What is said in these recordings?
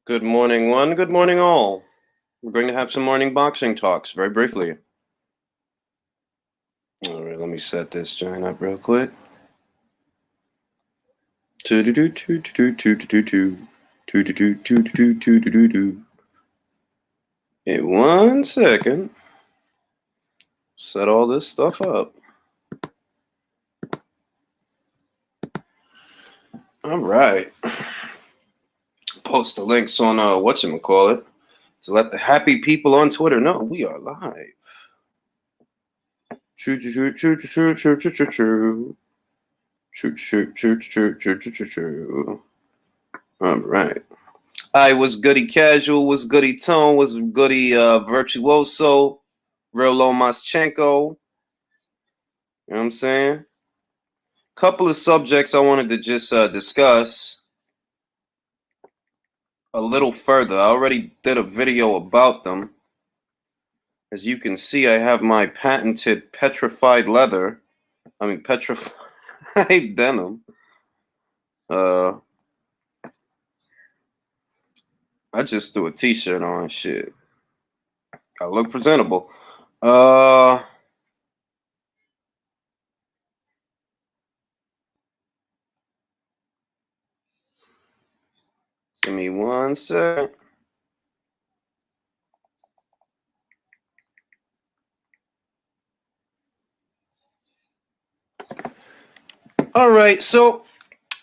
Good morning, one. Good morning, all. We're going to have some morning boxing talks very briefly. All right, let me set this joint up real quick. Hey, 1 second. Set all this stuff up. All right. Post the links on whatchamacallit to let the happy people on Twitter know we are live. All right. I was goody casual, was goody tone, was goody virtuoso, real Lomaschenko. You know what I'm saying? Couple of subjects I wanted to just discuss a little further. I already did a video about them. As you can see, I have my patented petrified denim. I just threw a t-shirt on, shit. I look presentable. Give me 1 second. All right, so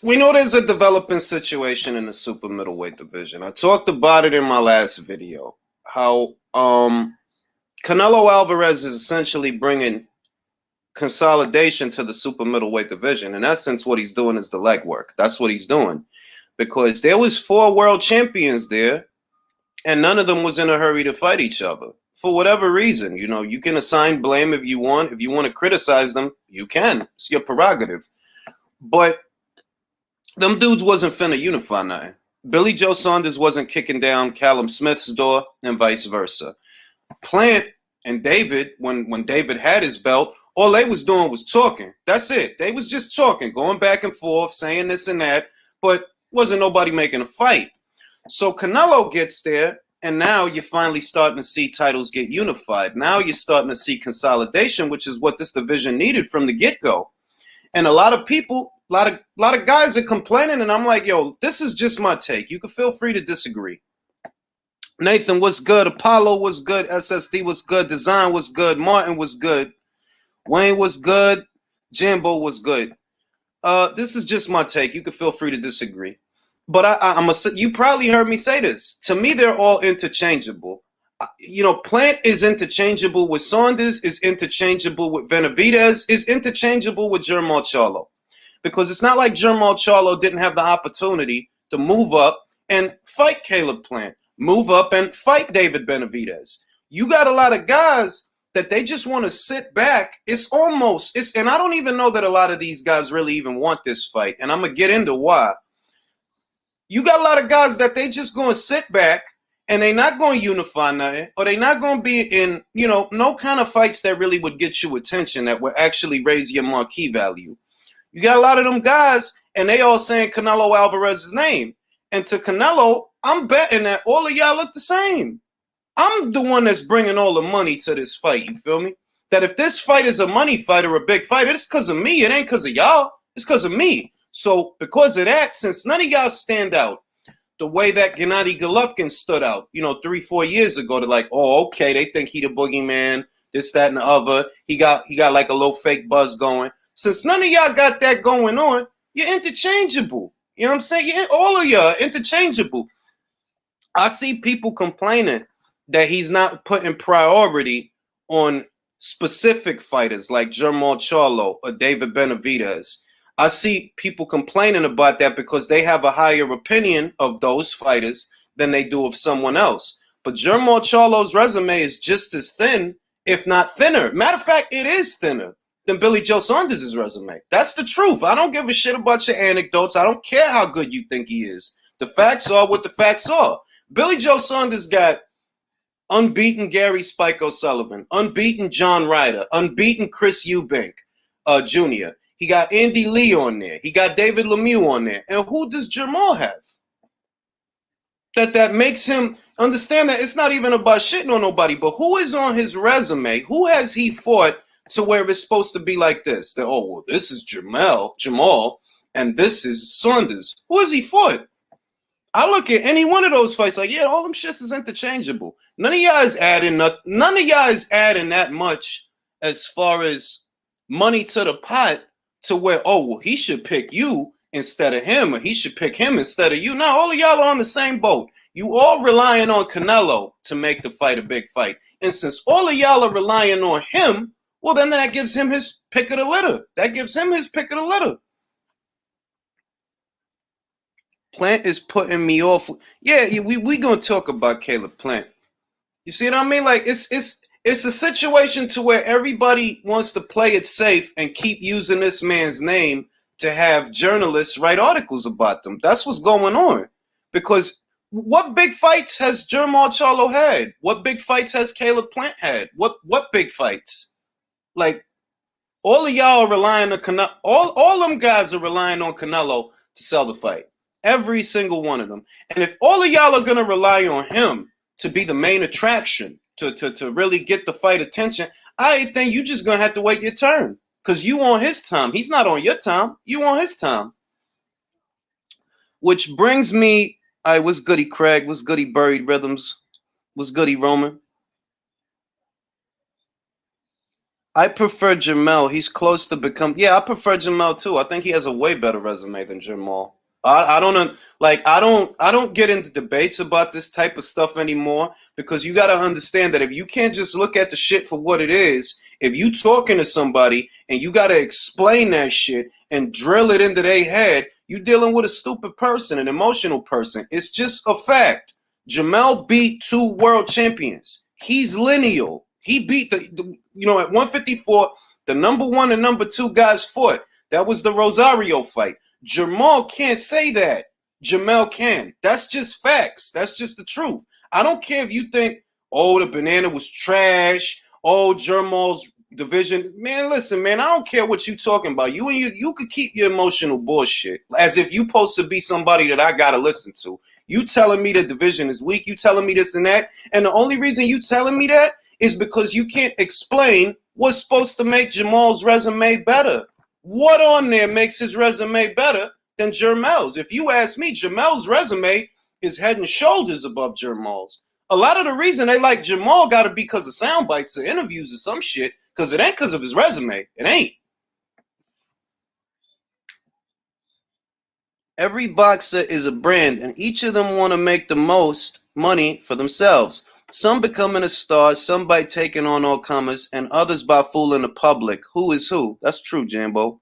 we know there's a developing situation in the super middleweight division. I talked about it in my last video, how Canelo Alvarez is essentially bringing consolidation to the super middleweight division. In essence, what he's doing is the legwork. That's what he's doing, because there was 4 world champions there, and none of them was in a hurry to fight each other for whatever reason. You know, you can assign blame if you want. If you want to criticize them, you can. It's your prerogative. But them dudes wasn't finna unify nothing. Billy Joe Saunders wasn't kicking down Callum Smith's door, and vice versa. Plant and David, when David had his belt, all they was doing was talking. That's it. They was just talking, going back and forth, saying this and that, but wasn't nobody making a fight. So Canelo gets there, and now you're finally starting to see titles get unified. Now you're starting to see consolidation, which is what this division needed from the get-go. And a lot of people, a lot of guys are complaining, and I'm like, yo, this is just my take. You can feel free to disagree. Nathan was good. Apollo was good. SSD was good. Design was good. Martin was good. Wayne was good. Jimbo was good. This is just my take. You can feel free to disagree. But you probably heard me say this. To me, they're all interchangeable. You know, Plant is interchangeable with Saunders, is interchangeable with Benavidez, is interchangeable with Jermall Charlo. Because it's not like Jermall Charlo didn't have the opportunity to move up and fight Caleb Plant, move up and fight David Benavidez. You got a lot of guys that they just want to sit back. And I don't even know that a lot of these guys really even want this fight. And I'm going to get into why. You got a lot of guys that they just going to sit back, and they're not going to unify nothing, or they're not going to be in, you know, no kind of fights that really would get you attention, that would actually raise your marquee value. You got a lot of them guys, and they all saying Canelo Alvarez's name. And to Canelo, I'm betting that all of y'all look the same. I'm the one that's bringing all the money to this fight, you feel me? That if this fight is a money fight or a big fight, it's because of me. It ain't because of y'all. It's because of me. So because of that, since none of y'all stand out the way that Gennady Golovkin stood out, you know, 3-4 years ago, to like, oh, okay, they think he the boogeyman, this, that, and the other. He got like a little fake buzz going. Since none of y'all got that going on, you're interchangeable. You know what I'm saying? All of y'all are interchangeable. I see people complaining that he's not putting priority on specific fighters like Jermall Charlo or David Benavidez. I see people complaining about that because they have a higher opinion of those fighters than they do of someone else. But Jermall Charlo's resume is just as thin, if not thinner. Matter of fact, it is thinner than Billy Joe Saunders' resume. That's the truth. I don't give a shit about your anecdotes. I don't care how good you think he is. The facts are what the facts are. Billy Joe Saunders got unbeaten Gary Spike O'Sullivan, unbeaten John Ryder, unbeaten Chris Eubank Jr. He got Andy Lee on there. He got David Lemieux on there. And who does Jermall have? that makes him understand that it's not even about shitting on nobody, but who is on his resume? Who has he fought to where it's supposed to be like this? That, oh, well, this is Jermall, and this is Saunders. Who has he fought? I look at any one of those fights like, yeah, all them shits is interchangeable. None of y'all is adding that much as far as money to the pot to where, oh, well, he should pick you instead of him, or he should pick him instead of you. No, all of y'all are on the same boat. You all relying on Canelo to make the fight a big fight. And since all of y'all are relying on him, well, then that gives him his pick of the litter. That gives him his pick of the litter. Plant is putting me off. Yeah, we gonna talk about Caleb Plant. You see what I mean? Like it's a situation to where everybody wants to play it safe and keep using this man's name to have journalists write articles about them. That's what's going on. Because what big fights has Jermall Charlo had? What big fights has Caleb Plant had? What big fights? Like all of y'all are relying on Canelo. All them guys are relying on Canelo to sell the fight. Every single one of them. And if all of y'all are gonna rely on him to be the main attraction, to really get the fight attention, I think you just gonna have to wait your turn. Because you on his time. He's not on your time. You on his time. Which brings me, what's goody Craig? What's goody Buried Rhythms? What's goody Roman? I prefer Jermell. He's close to become. Yeah, I prefer Jermell too. I think he has a way better resume than Jermall. I don't get into debates about this type of stuff anymore, because you got to understand that if you can't just look at the shit for what it is, if you talking to somebody and you got to explain that shit and drill it into their head, you dealing with a stupid person, an emotional person. It's just a fact. Jermell beat 2 world champions. He's lineal. He beat at 154, the number 1 and number 2 guys fought. That was the Rosario fight. Jermall can't say that. Jermell can. That's just facts. That's just the truth. I don't care if you think, oh, the banana was trash. Oh, Jermall's division. Man, listen, man, I don't care what you talking about. You could keep your emotional bullshit as if you supposed to be somebody that I got to listen to. You telling me the division is weak. You telling me this and that. And the only reason you telling me that is because you can't explain what's supposed to make Jermall's resume better. What on there makes his resume better than Jermell's? If you ask me, Jermell's resume is head and shoulders above Jermall's. A lot of the reason they like Jermall got to be because of sound bites or interviews or some shit, because it ain't because of his resume. It ain't. Every boxer is a brand, and each of them want to make the most money for themselves. Some becoming a star, some by taking on all comers, and others by fooling the public. Who is who? That's true, Jambo.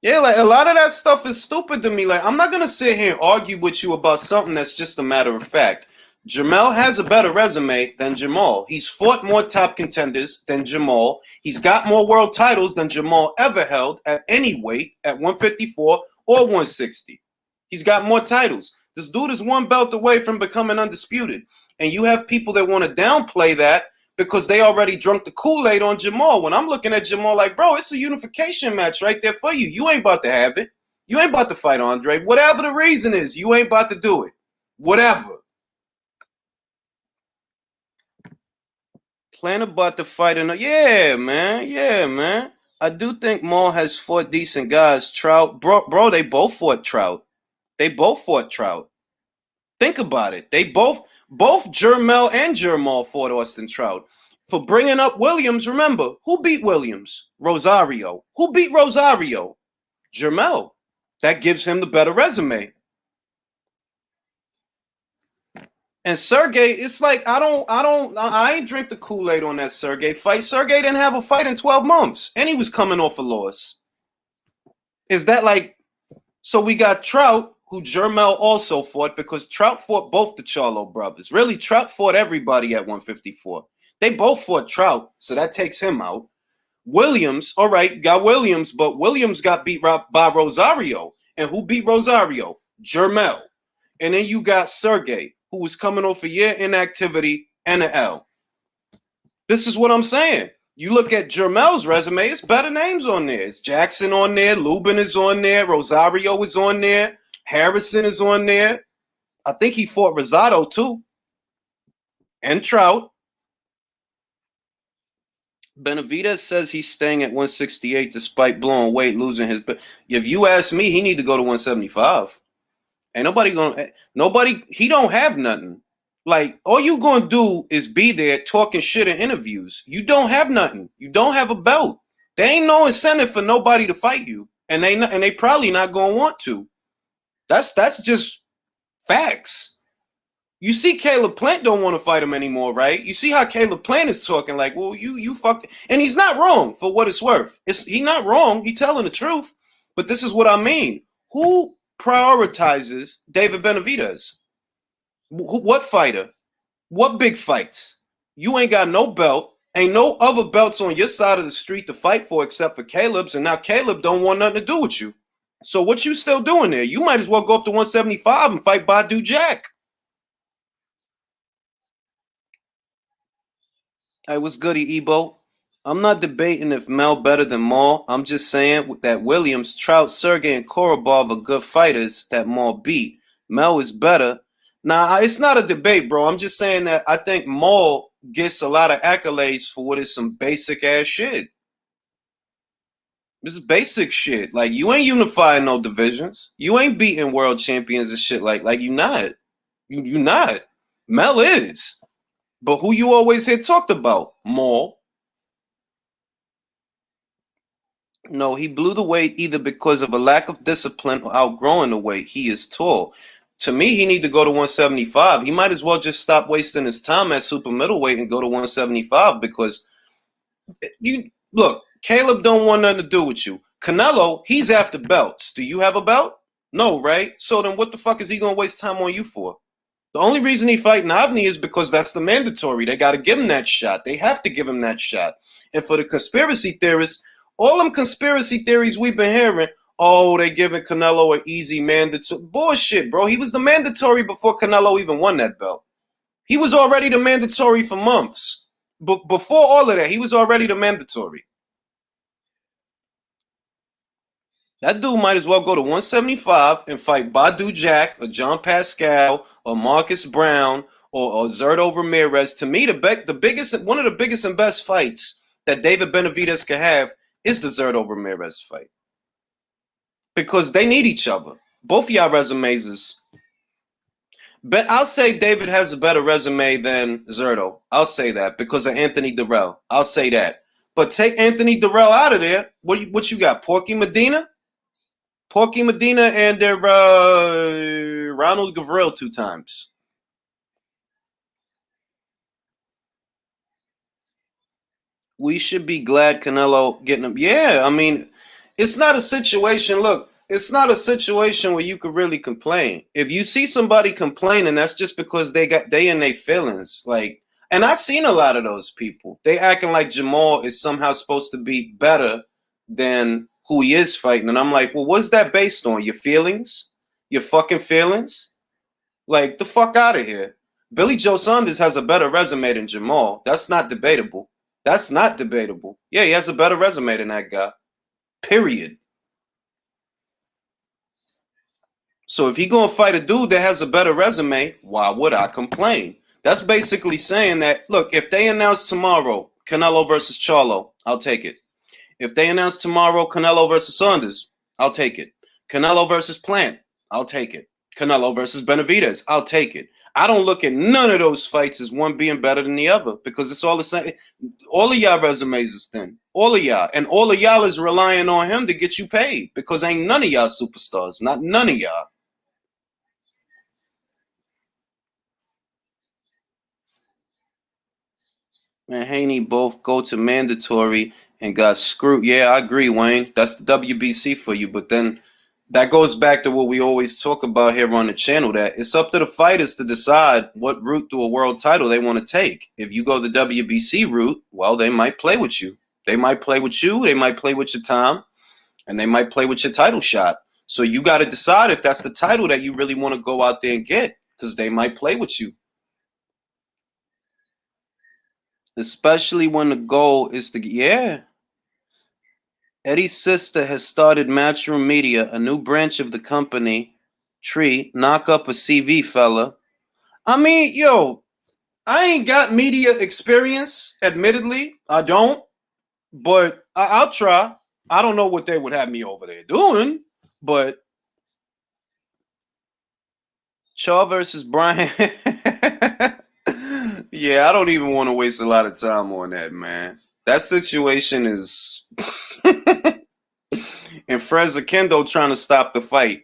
Yeah, like a lot of that stuff is stupid to me. Like, I'm not gonna sit here and argue with you about something that's just a matter of fact. Jermell has a better resume than Jermall. He's fought more top contenders than Jermall. He's got more world titles than Jermall ever held at any weight, at 154 or 160. He's got more titles. This dude is one belt away from becoming undisputed. And you have people that want to downplay that because they already drunk the Kool-Aid on Jermall. When I'm looking at Jermall like, bro, it's a unification match right there for you. You ain't about to have it. You ain't about to fight Andre. Whatever the reason is, you ain't about to do it. Whatever. Plan about to fight in yeah, man. I do think Maul has fought decent guys. Trout, bro, they both fought Trout. Think about it. They both Jermell and Jermall fought Austin Trout. For bringing up Williams, remember, who beat Williams? Rosario. Who beat Rosario? Jermell. That gives him the better resume. And Sergey, it's like I ain't drink the Kool-Aid on that Sergey fight. Sergey didn't have a fight in 12 months, and he was coming off a loss. Is that like, so we got Trout, who Jermell also fought, because Trout fought both the Charlo brothers. Really, Trout fought everybody at 154. They both fought Trout, so that takes him out. Williams, all right, got Williams, but Williams got beat by Rosario. And who beat Rosario? Jermell. And then you got Sergey, who was coming off a year inactivity and an L. This is what I'm saying. You look at Jermell's resume, it's better names on there. It's Jackson on there, Lubin is on there, Rosario is on there. Harrison is on there. I think he fought Rosado too. And Trout. Benavidez says he's staying at 168 despite blowing weight, losing his. If you ask me, he need to go to 175. Ain't nobody. He don't have nothing. Like all you gonna do is be there talking shit in interviews. You don't have nothing. You don't have a belt. There ain't no incentive for nobody to fight you, and they probably not gonna want to. That's just facts. You see, Caleb Plant don't want to fight him anymore, right? You see how Caleb Plant is talking like, well, you fucked, and he's not wrong for what it's worth. He's not wrong. He's telling the truth. But this is what I mean. Who prioritizes David Benavidez? What fighter? What big fights? You ain't got no belt. Ain't no other belts on your side of the street to fight for except for Caleb's, and now Caleb don't want nothing to do with you. So what you still doing there? You might as well go up to 175 and fight Badu Jack. Hey, what's goody, Ebo? I'm not debating if Mel better than Maul. I'm just saying that Williams, Trout, Sergey, and Korobov are good fighters that Maul beat. Mel is better. Nah, it's not a debate, bro. I'm just saying that I think Maul gets a lot of accolades for what is some basic ass shit. This is basic shit. Like you ain't unifying no divisions. You ain't beating world champions and shit like you not. You not. Mel is. But who you always hear talked about? Maul. No, he blew the weight either because of a lack of discipline or outgrowing the weight. He is tall. To me, he need to go to 175. He might as well just stop wasting his time at super middleweight and go to 175 because you look, Caleb don't want nothing to do with you. Canelo, he's after belts. Do you have a belt? No, right? So then what the fuck is he gonna waste time on you for? The only reason he fighting Avni is because that's the mandatory. They got to give him that shot. They have to give him that shot. And for the conspiracy theorists, all them conspiracy theories we've been hearing, oh, they giving Canelo an easy mandatory. Bullshit, bro. He was the mandatory before Canelo even won that belt. He was already the mandatory for months. But before all of that, he was already the mandatory. That dude might as well go to 175 and fight Badu Jack or John Pascal or Marcus Brown or Zerto Ramirez. To me, the biggest, one of the biggest and best fights that David Benavidez could have is the Zerto Ramirez fight. Because they need each other. Both of y'all resumes is... But I'll say David has a better resume than Zerto. I'll say that because of Anthony Durrell. I'll say that. But take Anthony Durrell out of there. What you got? Porky Medina? Porky Medina and their Ronald Gavril 2 times. We should be glad Canelo getting him. Yeah, I mean, it's not a situation. Look, it's not a situation where you could really complain. If you see somebody complaining, that's just because they in their feelings. Like, and I've seen a lot of those people. They acting like Jermall is somehow supposed to be better than who he is fighting. And I'm like, well, what's that based on? Your feelings? Your fucking feelings? Like, the fuck out of here. Billy Joe Saunders has a better resume than Jermall. That's not debatable. That's not debatable. Yeah, he has a better resume than that guy. Period. So if he gonna fight a dude that has a better resume, why would I complain? That's basically saying that, look, if they announce tomorrow Canelo versus Charlo, I'll take it. If they announce tomorrow Canelo versus Saunders, I'll take it. Canelo versus Plant, I'll take it. Canelo versus Benavidez, I'll take it. I don't look at none of those fights as one being better than the other because it's all the same. All of y'all resumes is thin. All of y'all. And all of y'all is relying on him to get you paid because ain't none of y'all superstars. Not none of y'all. Man, Haney both go to mandatory and got screwed. Yeah, I agree, Wayne. That's the WBC for you. But then that goes back to what we always talk about here on the channel, that it's up to the fighters to decide what route to a world title they want to take. If you go the WBC route, well, they might play with you. They might play with you. They might play with your time. And they might play with your title shot. So you got to decide if that's the title that you really want to go out there and get because they might play with you. Especially when the goal is to, yeah. Eddie's sister has started Matchroom Media, a new branch of the company Tree, knock up a CV fella. I mean, yo, I ain't got media experience, admittedly. I don't. But I'll try. I don't know what they would have me over there doing, but Shaw versus Brian. Yeah, I don't even want to waste a lot of time on that, man. That situation is. And Frez Kendo trying to stop the fight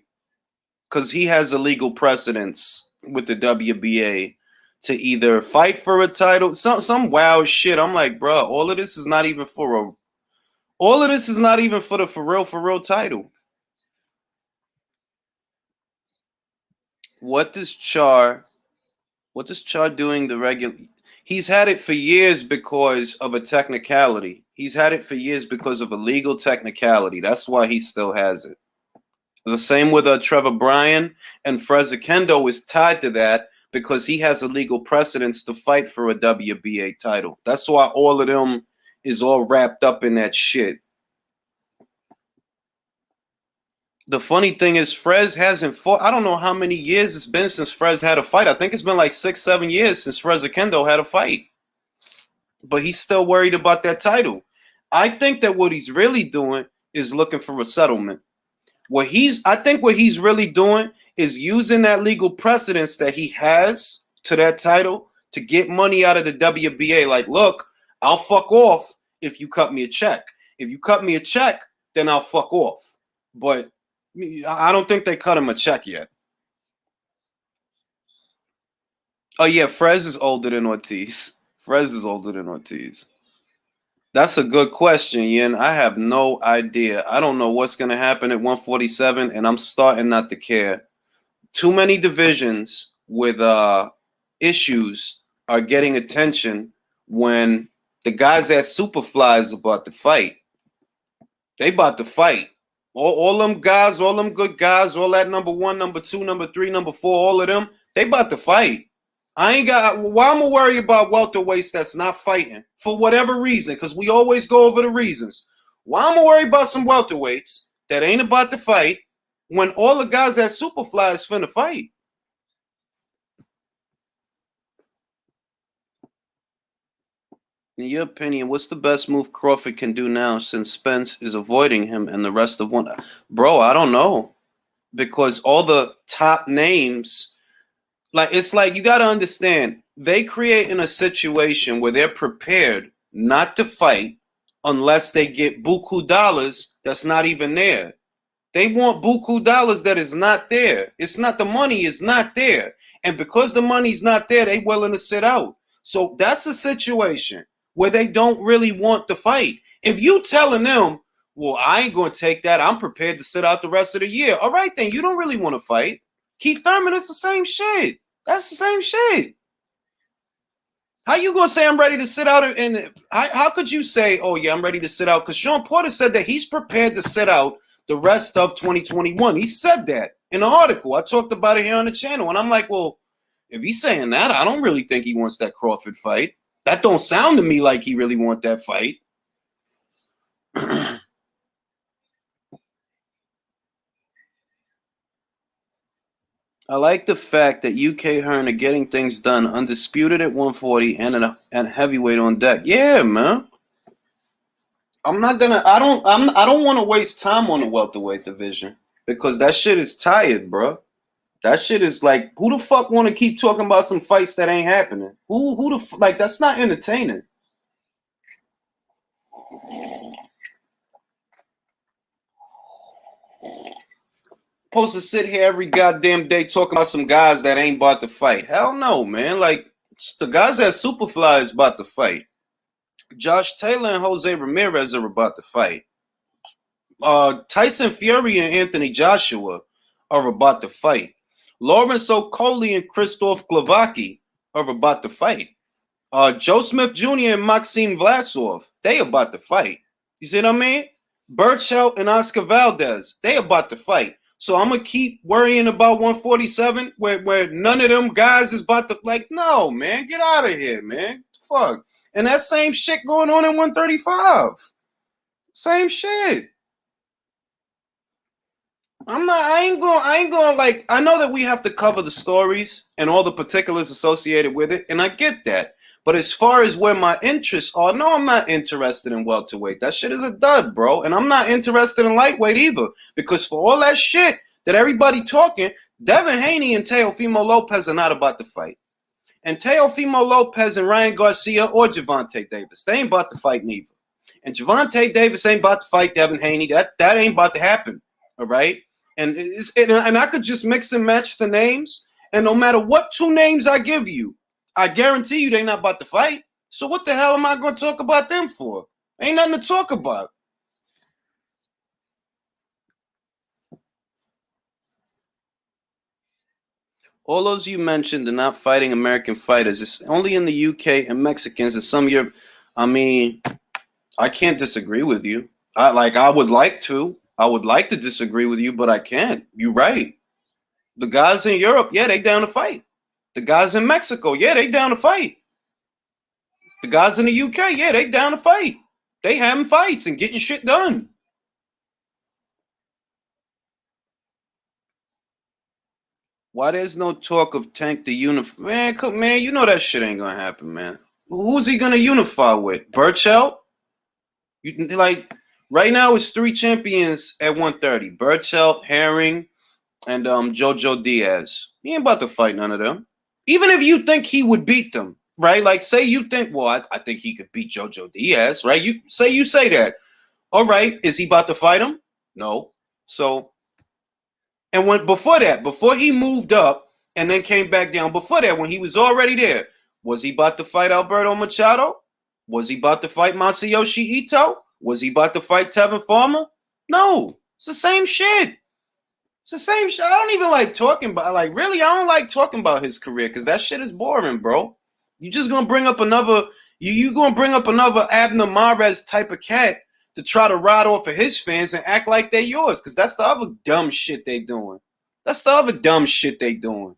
because he has a legal precedence with the WBA to either fight for a title, some wild shit. I'm like, bro, all of this is not even for the for real title. What does Char doing the regular? He's had it for years because of a technicality. He's had it for years because of a legal technicality. That's why he still has it. The same with Trevor Bryan, and Frez Kendo is tied to that because he has a legal precedence to fight for a WBA title. That's why all of them is all wrapped up in that shit. The funny thing is, Frez hasn't fought. I don't know how many years it's been since Frez had a fight. I think it's been like 6-7 years since Frez Kendo had a fight. But he's still worried about that title. I think that what he's really doing is looking for a settlement. I think what he's really doing is using that legal precedence that he has to that title to get money out of the WBA. Like, look, I'll fuck off if you cut me a check. If you cut me a check, then I'll fuck off. But I don't think they cut him a check yet. Oh yeah, Frez is older than Ortiz. Frez is older than Ortiz. That's a good question, Yin. I have no idea. I don't know what's going to happen at 147, and I'm starting not to care. Too many divisions with issues are getting attention when the guys at Superfly is about to fight. They about to fight. All them guys, all them good guys, all that number 1, number 2, number 3, number 4, all of them, they about to fight. I ain't got. Why I'm gonna worry about welterweights that's not fighting for whatever reason? Because we always go over the reasons. Why I'm gonna worry about some welterweights that ain't about to fight when all the guys at Superfly is finna fight? In your opinion, what's the best move Crawford can do now since Spence is avoiding him and the rest of one? Bro, I don't know, because all the top names. Like, it's like you got to understand, they create in a situation where they're prepared not to fight unless they get buku dollars that's not even there. They want buku dollars that is not there. It's not, the money is not there. And because the money's not there, they willing to sit out. So that's a situation where they don't really want to fight. If you telling them, well, I ain't going to take that, I'm prepared to sit out the rest of the year. All right, then you don't really want to fight. Keith Thurman, it's the same shit. That's the same shit. How you gonna say I'm ready to sit out? And how could you say, oh yeah, I'm ready to sit out? Because Sean Porter said that he's prepared to sit out the rest of 2021. He said that in an article. I talked about it here on the channel, and I'm like, well, if he's saying that, I don't really think he wants that Crawford fight. That don't sound to me like he really want that fight. I like the fact that UK Hearn are getting things done, undisputed at 140 and heavyweight on deck. Yeah, man. I don't want to waste time on the welterweight division because that shit is tired, bro. That shit is like, who the fuck want to keep talking about some fights that ain't happening? Like, that's not entertaining. Supposed to sit here every goddamn day talking about some guys that ain't about to fight. Hell no, man. Like, the guys at Superfly is about to fight. Josh Taylor and Jose Ramirez are about to fight. Tyson Fury and Anthony Joshua are about to fight. Lawrence Okolie and Krzysztof Glowacki are about to fight. Joe Smith Jr. and Maxim Vlasov, they about to fight. You see what I mean? Burchell and Oscar Valdez, they about to fight. So I'm going to keep worrying about 147 where none of them guys is about to, like, no, man, get out of here, man. Fuck. And that same shit going on in 135. Same shit. I ain't going like, I know that we have to cover the stories and all the particulars associated with it, and I get that. But as far as where my interests are, no, I'm not interested in welterweight. That shit is a dud, bro. And I'm not interested in lightweight either. Because for all that shit that everybody talking, Devin Haney and Teofimo Lopez are not about to fight. And Teofimo Lopez and Ryan Garcia or Gervonta Davis, they ain't about to fight neither. And Gervonta Davis ain't about to fight Devin Haney. That ain't about to happen. All right? And I could just mix and match the names. And no matter what two names I give you, I guarantee you they're not about to fight. So what the hell am I going to talk about them for? Ain't nothing to talk about. All those you mentioned are not fighting American fighters. It's only in the UK and Mexicans and some Europe. I mean, I can't disagree with you. I would like to. I would like to disagree with you, but I can't. You're right. The guys in Europe, yeah, they down to fight. The guys in Mexico, yeah, they down to fight. The guys in the UK, yeah, they down to fight. They having fights and getting shit done. Why there's no talk of Tank the unify? Man, you know that shit ain't gonna happen, man. Who's he gonna unify with? Burchell? Like right now, it's 3 champions at 130: Burchell, Herring, and Jojo Diaz. He ain't about to fight none of them. Even if you think he would beat them, right? Like, say you think, well, I think he could beat Jojo Diaz, right? You say that. All right, is he about to fight him? No. So, and before he moved up and then came back down, before that, when he was already there, was he about to fight Alberto Machado? Was he about to fight Masayoshi Ito? Was he about to fight Tevin Farmer? No. It's the same shit. It's the same shit. I don't even like talking about, like, really, I don't like talking about his career because that shit is boring, bro. You just gonna bring up another, you gonna bring up another Abner Mares type of cat to try to ride off of his fans and act like they're yours, because that's the other dumb shit they doing. That's the other dumb shit they doing.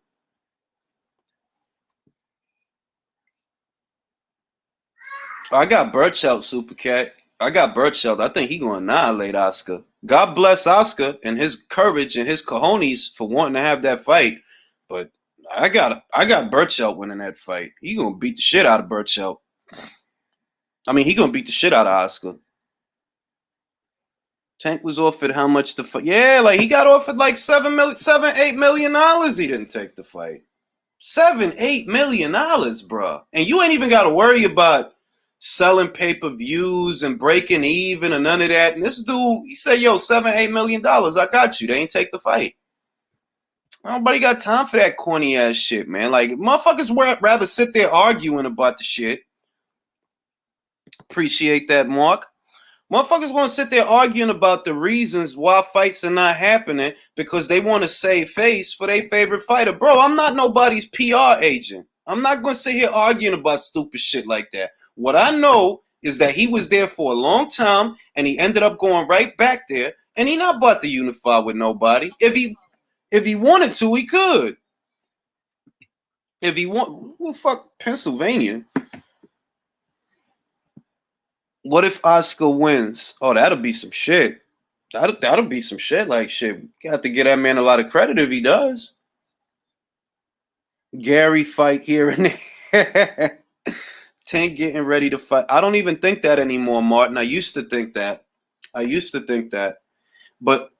I got Burchelt, Super Cat. I got Burchelt. I think he gonna annihilate Oscar. God bless Oscar and his courage and his cojones for wanting to have that fight. But I got Burchelt winning that fight. He gonna beat the shit out of Burchelt. I mean, he gonna beat the shit out of Oscar. Tank was offered how much to fight? Yeah, like he got offered like $8 million. He didn't take the fight. $8 million, bro. And you ain't even got to worry about selling pay-per-views and breaking even or none of that. And this dude, he said, yo, $8 million, I got you. They ain't take the fight. Nobody got time for that corny ass shit, man. Like, motherfuckers would rather sit there arguing about the shit. Appreciate that, Mark. Motherfuckers want to sit there arguing about the reasons why fights are not happening because they want to save face for their favorite fighter. Bro, I'm not nobody's PR agent. I'm not going to sit here arguing about stupid shit like that. What I know is that he was there for a long time and he ended up going right back there, and he not about to unify with nobody. If he wanted to, he could. If he want, well, fuck Pennsylvania. What if Oscar wins? Oh, that'll be some shit. That'll be some shit. Like shit. You have to give that man a lot of credit if he does. Gary fight here and there. Tank getting ready to fight. I don't even think that anymore, Martin. I used to think that. But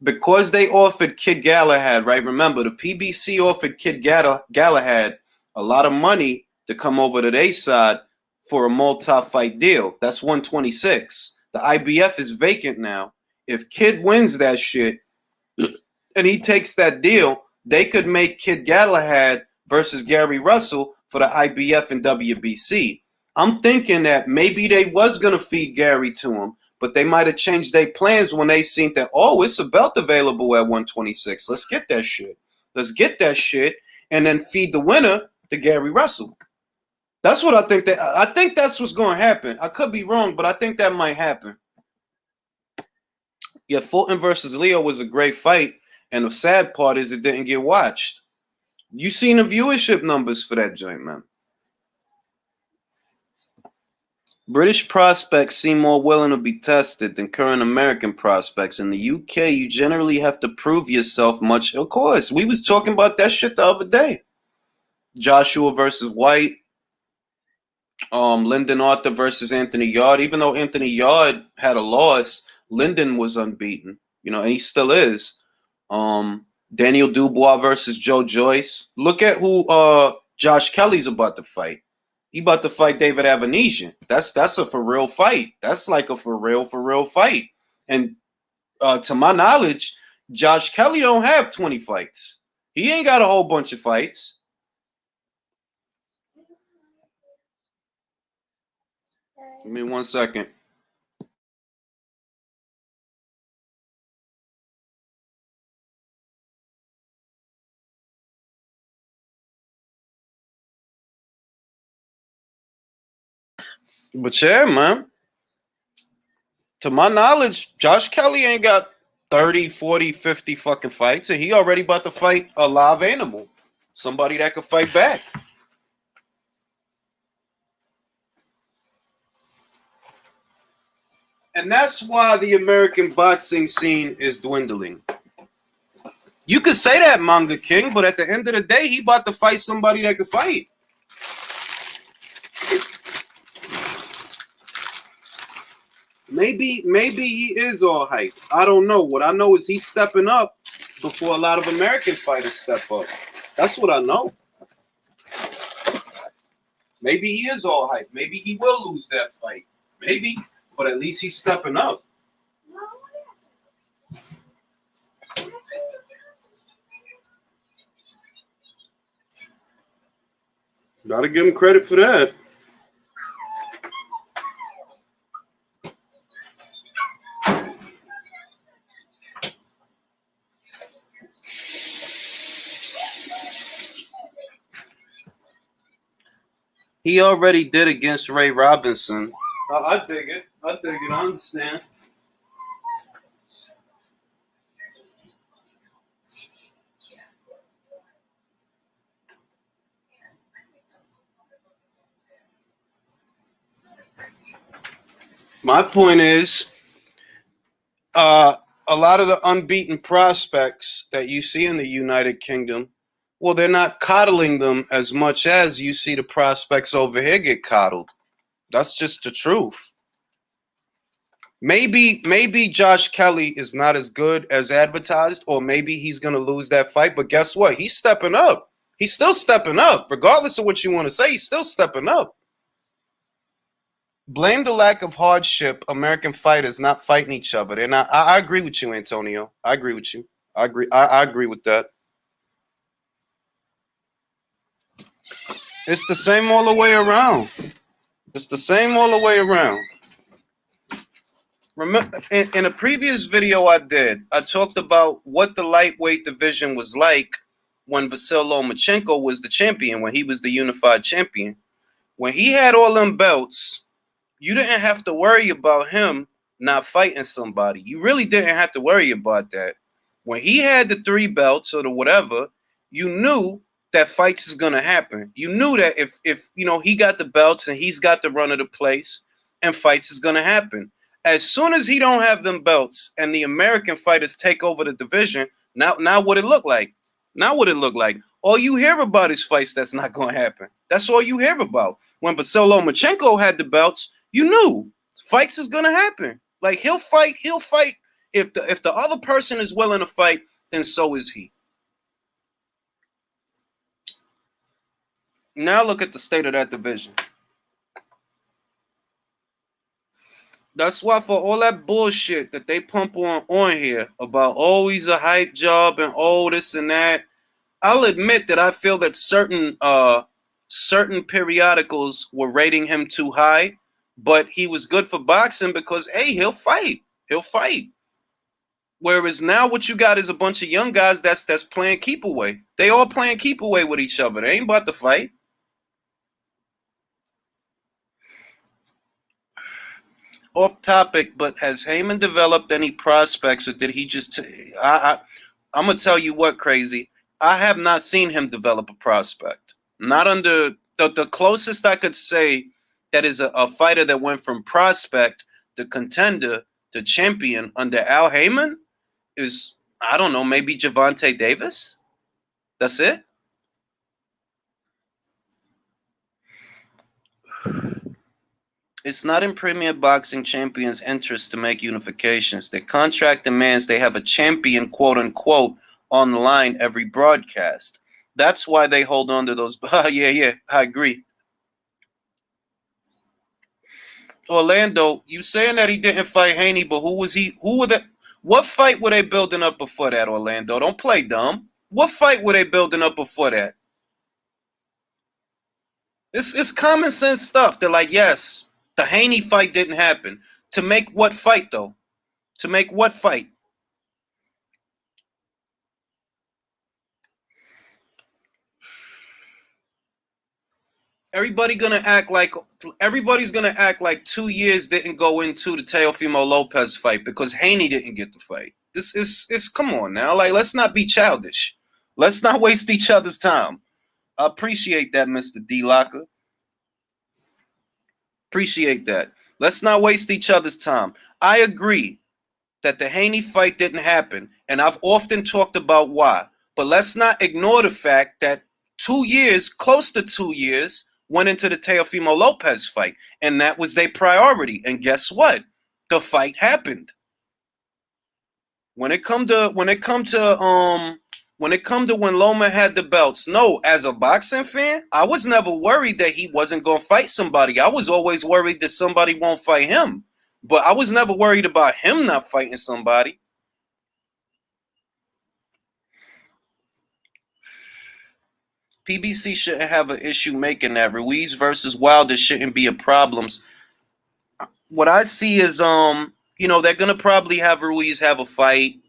because they offered Kid Galahad, right? Remember, the PBC offered Kid Galahad a lot of money to come over to their side for a multi-fight deal. That's 126. The IBF is vacant now. If Kid wins that shit and he takes that deal, they could make Kid Galahad versus Gary Russell for the IBF and WBC. I'm thinking that maybe they was going to feed Gary to him, but they might have changed their plans when they seen that, oh, it's a belt available at 126. Let's get that shit. And then feed the winner to Gary Russell. That's what I think. I think that's what's going to happen. I could be wrong, but I think that might happen. Yeah, Fulton versus Leo was a great fight, and the sad part is it didn't get watched. You seen the viewership numbers for that joint, man. British prospects seem more willing to be tested than current American prospects. In the UK, you generally have to prove yourself much. Of course, we was talking about that shit the other day. Joshua versus White, Lyndon Arthur versus Anthony Yard. Even though Anthony Yard had a loss, Lyndon was unbeaten. You know, and he still is. Daniel Dubois versus Joe Joyce. Look at who Josh Kelly's about to fight. He about to fight David Avanesian. That's a for real fight. That's like a for real fight. And to my knowledge, Josh Kelly don't have 20 fights. He ain't got a whole bunch of fights. Give me 1 second. But yeah, man. To my knowledge, Josh Kelly ain't got 30, 40, 50 fucking fights, and he already about to fight a live animal. Somebody that could fight back. And that's why the American boxing scene is dwindling. You could say that, Manga King, but at the end of the day, he about to fight somebody that could fight. Maybe he is all hype. I don't know. What I know is he's stepping up before a lot of American fighters step up. That's what I know. Maybe he is all hype. Maybe he will lose that fight. Maybe. But at least he's stepping up. Gotta give him credit for that. He already did against Ray Robinson. I dig it. I understand. My point is, a lot of the unbeaten prospects that you see in the United Kingdom, well, they're not coddling them as much as you see the prospects over here get coddled. That's just the truth. Maybe Josh Kelly is not as good as advertised, or maybe he's going to lose that fight. But guess what? He's stepping up. He's still stepping up. Regardless of what you want to say, he's still stepping up. Blame the lack of hardship. American fighters not fighting each other. They're not. I agree with you, Antonio. I agree with you. I agree with that. It's the same all the way around. It's the same all the way around. Remember, in a previous video I did, I talked about what the lightweight division was like when Vasyl Lomachenko was the champion, when he was the unified champion. When he had all them belts, you didn't have to worry about him not fighting somebody. You really didn't have to worry about that. When he had the 3 belts or the whatever, you knew that fights is going to happen. You knew that if you know he got the belts and he's got the run of the place, and fights is going to happen. As soon as he don't have them belts and the American fighters take over the division, now what it look like? Now what it look like? All you hear about is fights that's not going to happen. That's all you hear about. When Vasyl Lomachenko had the belts, you knew fights is going to happen. Like he'll fight. If the other person is willing to fight, then so is he. Now look at the state of that division. That's why for all that bullshit that they pump on here about, oh, he's a hype job and oh, this and that, I'll admit that I feel that certain periodicals were rating him too high, but he was good for boxing because, hey, he'll fight. He'll fight. Whereas now what you got is a bunch of young guys that's playing keep away. They all playing keep away with each other. They ain't about to fight. Off topic, but has Haymon developed any prospects, or did he just? I'm gonna tell you what, crazy. I have not seen him develop a prospect. Not under the closest I could say that is a fighter that went from prospect to contender to champion under Al Haymon is, I don't know, maybe Gervonta Davis. That's it. It's not in Premier Boxing Champions' interest to make unifications. Their contract demands they have a champion, quote unquote, on the line every broadcast. That's why they hold on to those. Yeah, I agree. Orlando, you saying that he didn't fight Haney, but who was he? Who were the? What fight were they building up before that, Orlando? Don't play dumb. What fight were they building up before that? It's common sense stuff. They're like, yes, the Haney fight didn't happen. To make what fight though? To make what fight? Everybody's gonna act like 2 years didn't go into the Teofimo Lopez fight because Haney didn't get the fight. It's come on now. Like, let's not be childish. Let's not waste each other's time. I appreciate that, Mr. D Locker. Appreciate that. Let's not waste each other's time. I agree that the Haney fight didn't happen, and I've often talked about why. But let's not ignore the fact that 2 years, close to 2 years, went into the Teofimo Lopez fight, and that was their priority. And guess what? The fight happened. When it come to when Loma had the belts, no, as a boxing fan, I was never worried that he wasn't going to fight somebody. I was always worried that somebody won't fight him. But I was never worried about him not fighting somebody. PBC shouldn't have an issue making that. Ruiz versus Wilder shouldn't be a problem. What I see is, they're gonna probably have Ruiz have a fight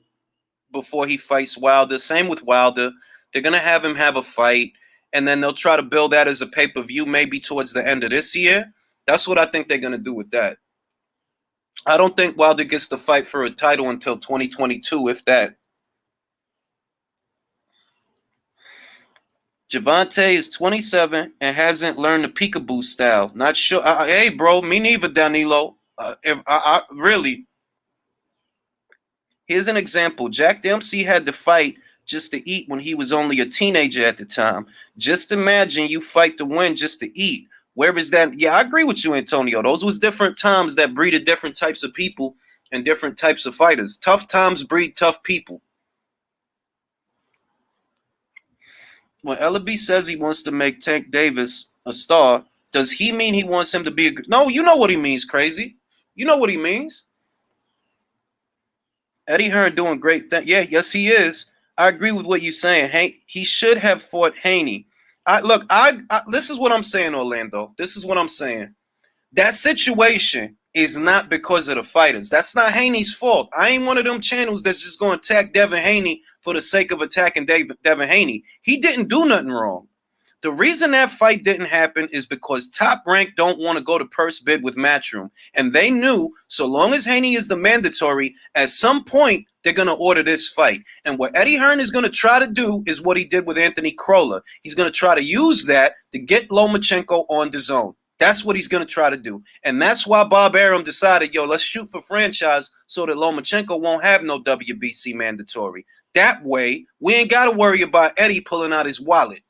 before he fights Wilder. Same with Wilder. They're gonna have him have a fight, and then they'll try to build that as a pay-per-view maybe towards the end of this year. That's what I think they're gonna do with that. I don't think Wilder gets the fight for a title until 2022, if that. Gervonta is 27 and hasn't learned the peekaboo style. Not sure. Hey, bro, me neither, Danilo. If I really, here's an example. Jack Dempsey had to fight just to eat when he was only a teenager at the time. Just imagine you fight to win just to eat. Where is that? Yeah, I agree with you, Antonio. Those was different times that breeded different types of people and different types of fighters. Tough times breed tough people. When Ellaby says he wants to make Tank Davis a star, does he mean he wants him to be a... No, you know what he means, crazy. You know what he means. Eddie Hearn doing great things. Yeah, yes, he is. I agree with what you're saying. He should have fought Haney. This is what I'm saying, Orlando. This is what I'm saying. That situation is not because of the fighters. That's not Haney's fault. I ain't one of them channels that's just going to attack Devin Haney for the sake of attacking Devin Haney. He didn't do nothing wrong. The reason that fight didn't happen is because Top Rank don't want to go to purse bid with Matchroom. And they knew so long as Haney is the mandatory, at some point, they're going to order this fight. And what Eddie Hearn is going to try to do is what he did with Anthony Crolla. He's going to try to use that to get Lomachenko on the zone. That's what he's going to try to do. And that's why Bob Arum decided, let's shoot for franchise so that Lomachenko won't have no WBC mandatory. That way, we ain't got to worry about Eddie pulling out his wallet.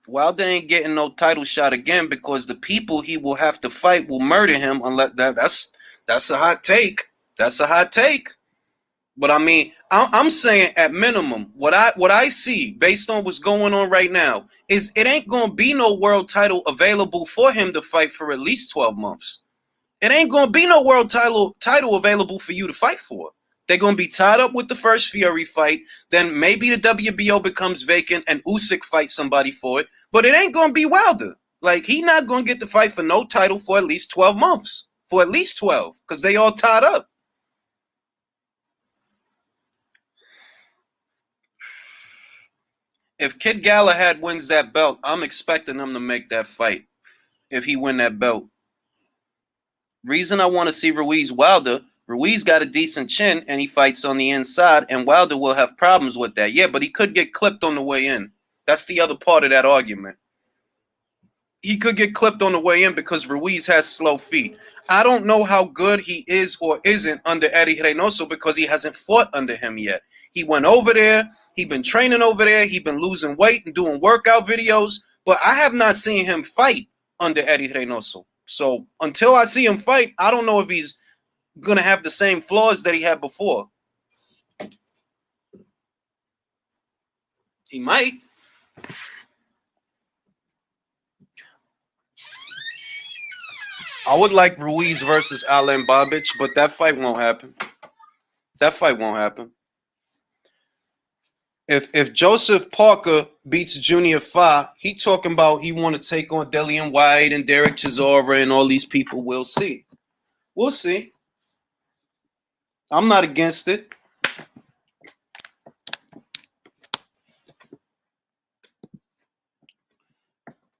Wilder ain't getting no title shot again because the people he will have to fight will murder him unless that's a hot take. That's a hot take. But I mean, I'm saying at minimum, what I see based on what's going on right now is it ain't gonna be no world title available for him to fight for at least 12 months. It ain't gonna be no world title available for you to fight for. They're gonna be tied up with the first Fury fight. Then maybe the WBO becomes vacant and Usyk fights somebody for it. But it ain't gonna be Wilder. Like, he not gonna get the fight for no title for at least 12 months. For at least 12, because they all tied up. If Kid Galahad wins that belt, I'm expecting him to make that fight. If he win that belt. Reason I want to see Ruiz Wilder, Ruiz got a decent chin, and he fights on the inside, and Wilder will have problems with that. Yeah, but he could get clipped on the way in. That's the other part of that argument. He could get clipped on the way in because Ruiz has slow feet. I don't know how good he is or isn't under Eddie Reynoso because he hasn't fought under him yet. He went over there. He's been training over there. He's been losing weight and doing workout videos. But I have not seen him fight under Eddie Reynoso. So until I see him fight, I don't know if he's going to have the same flaws that he had before. He might. I would like Ruiz versus Alen Babic, but that fight won't happen. That fight won't happen. If Joseph Parker beats Junior Fa, he talking about he want to take on Dillian White and Derek Chisora and all these people. We'll see. We'll see. I'm not against it.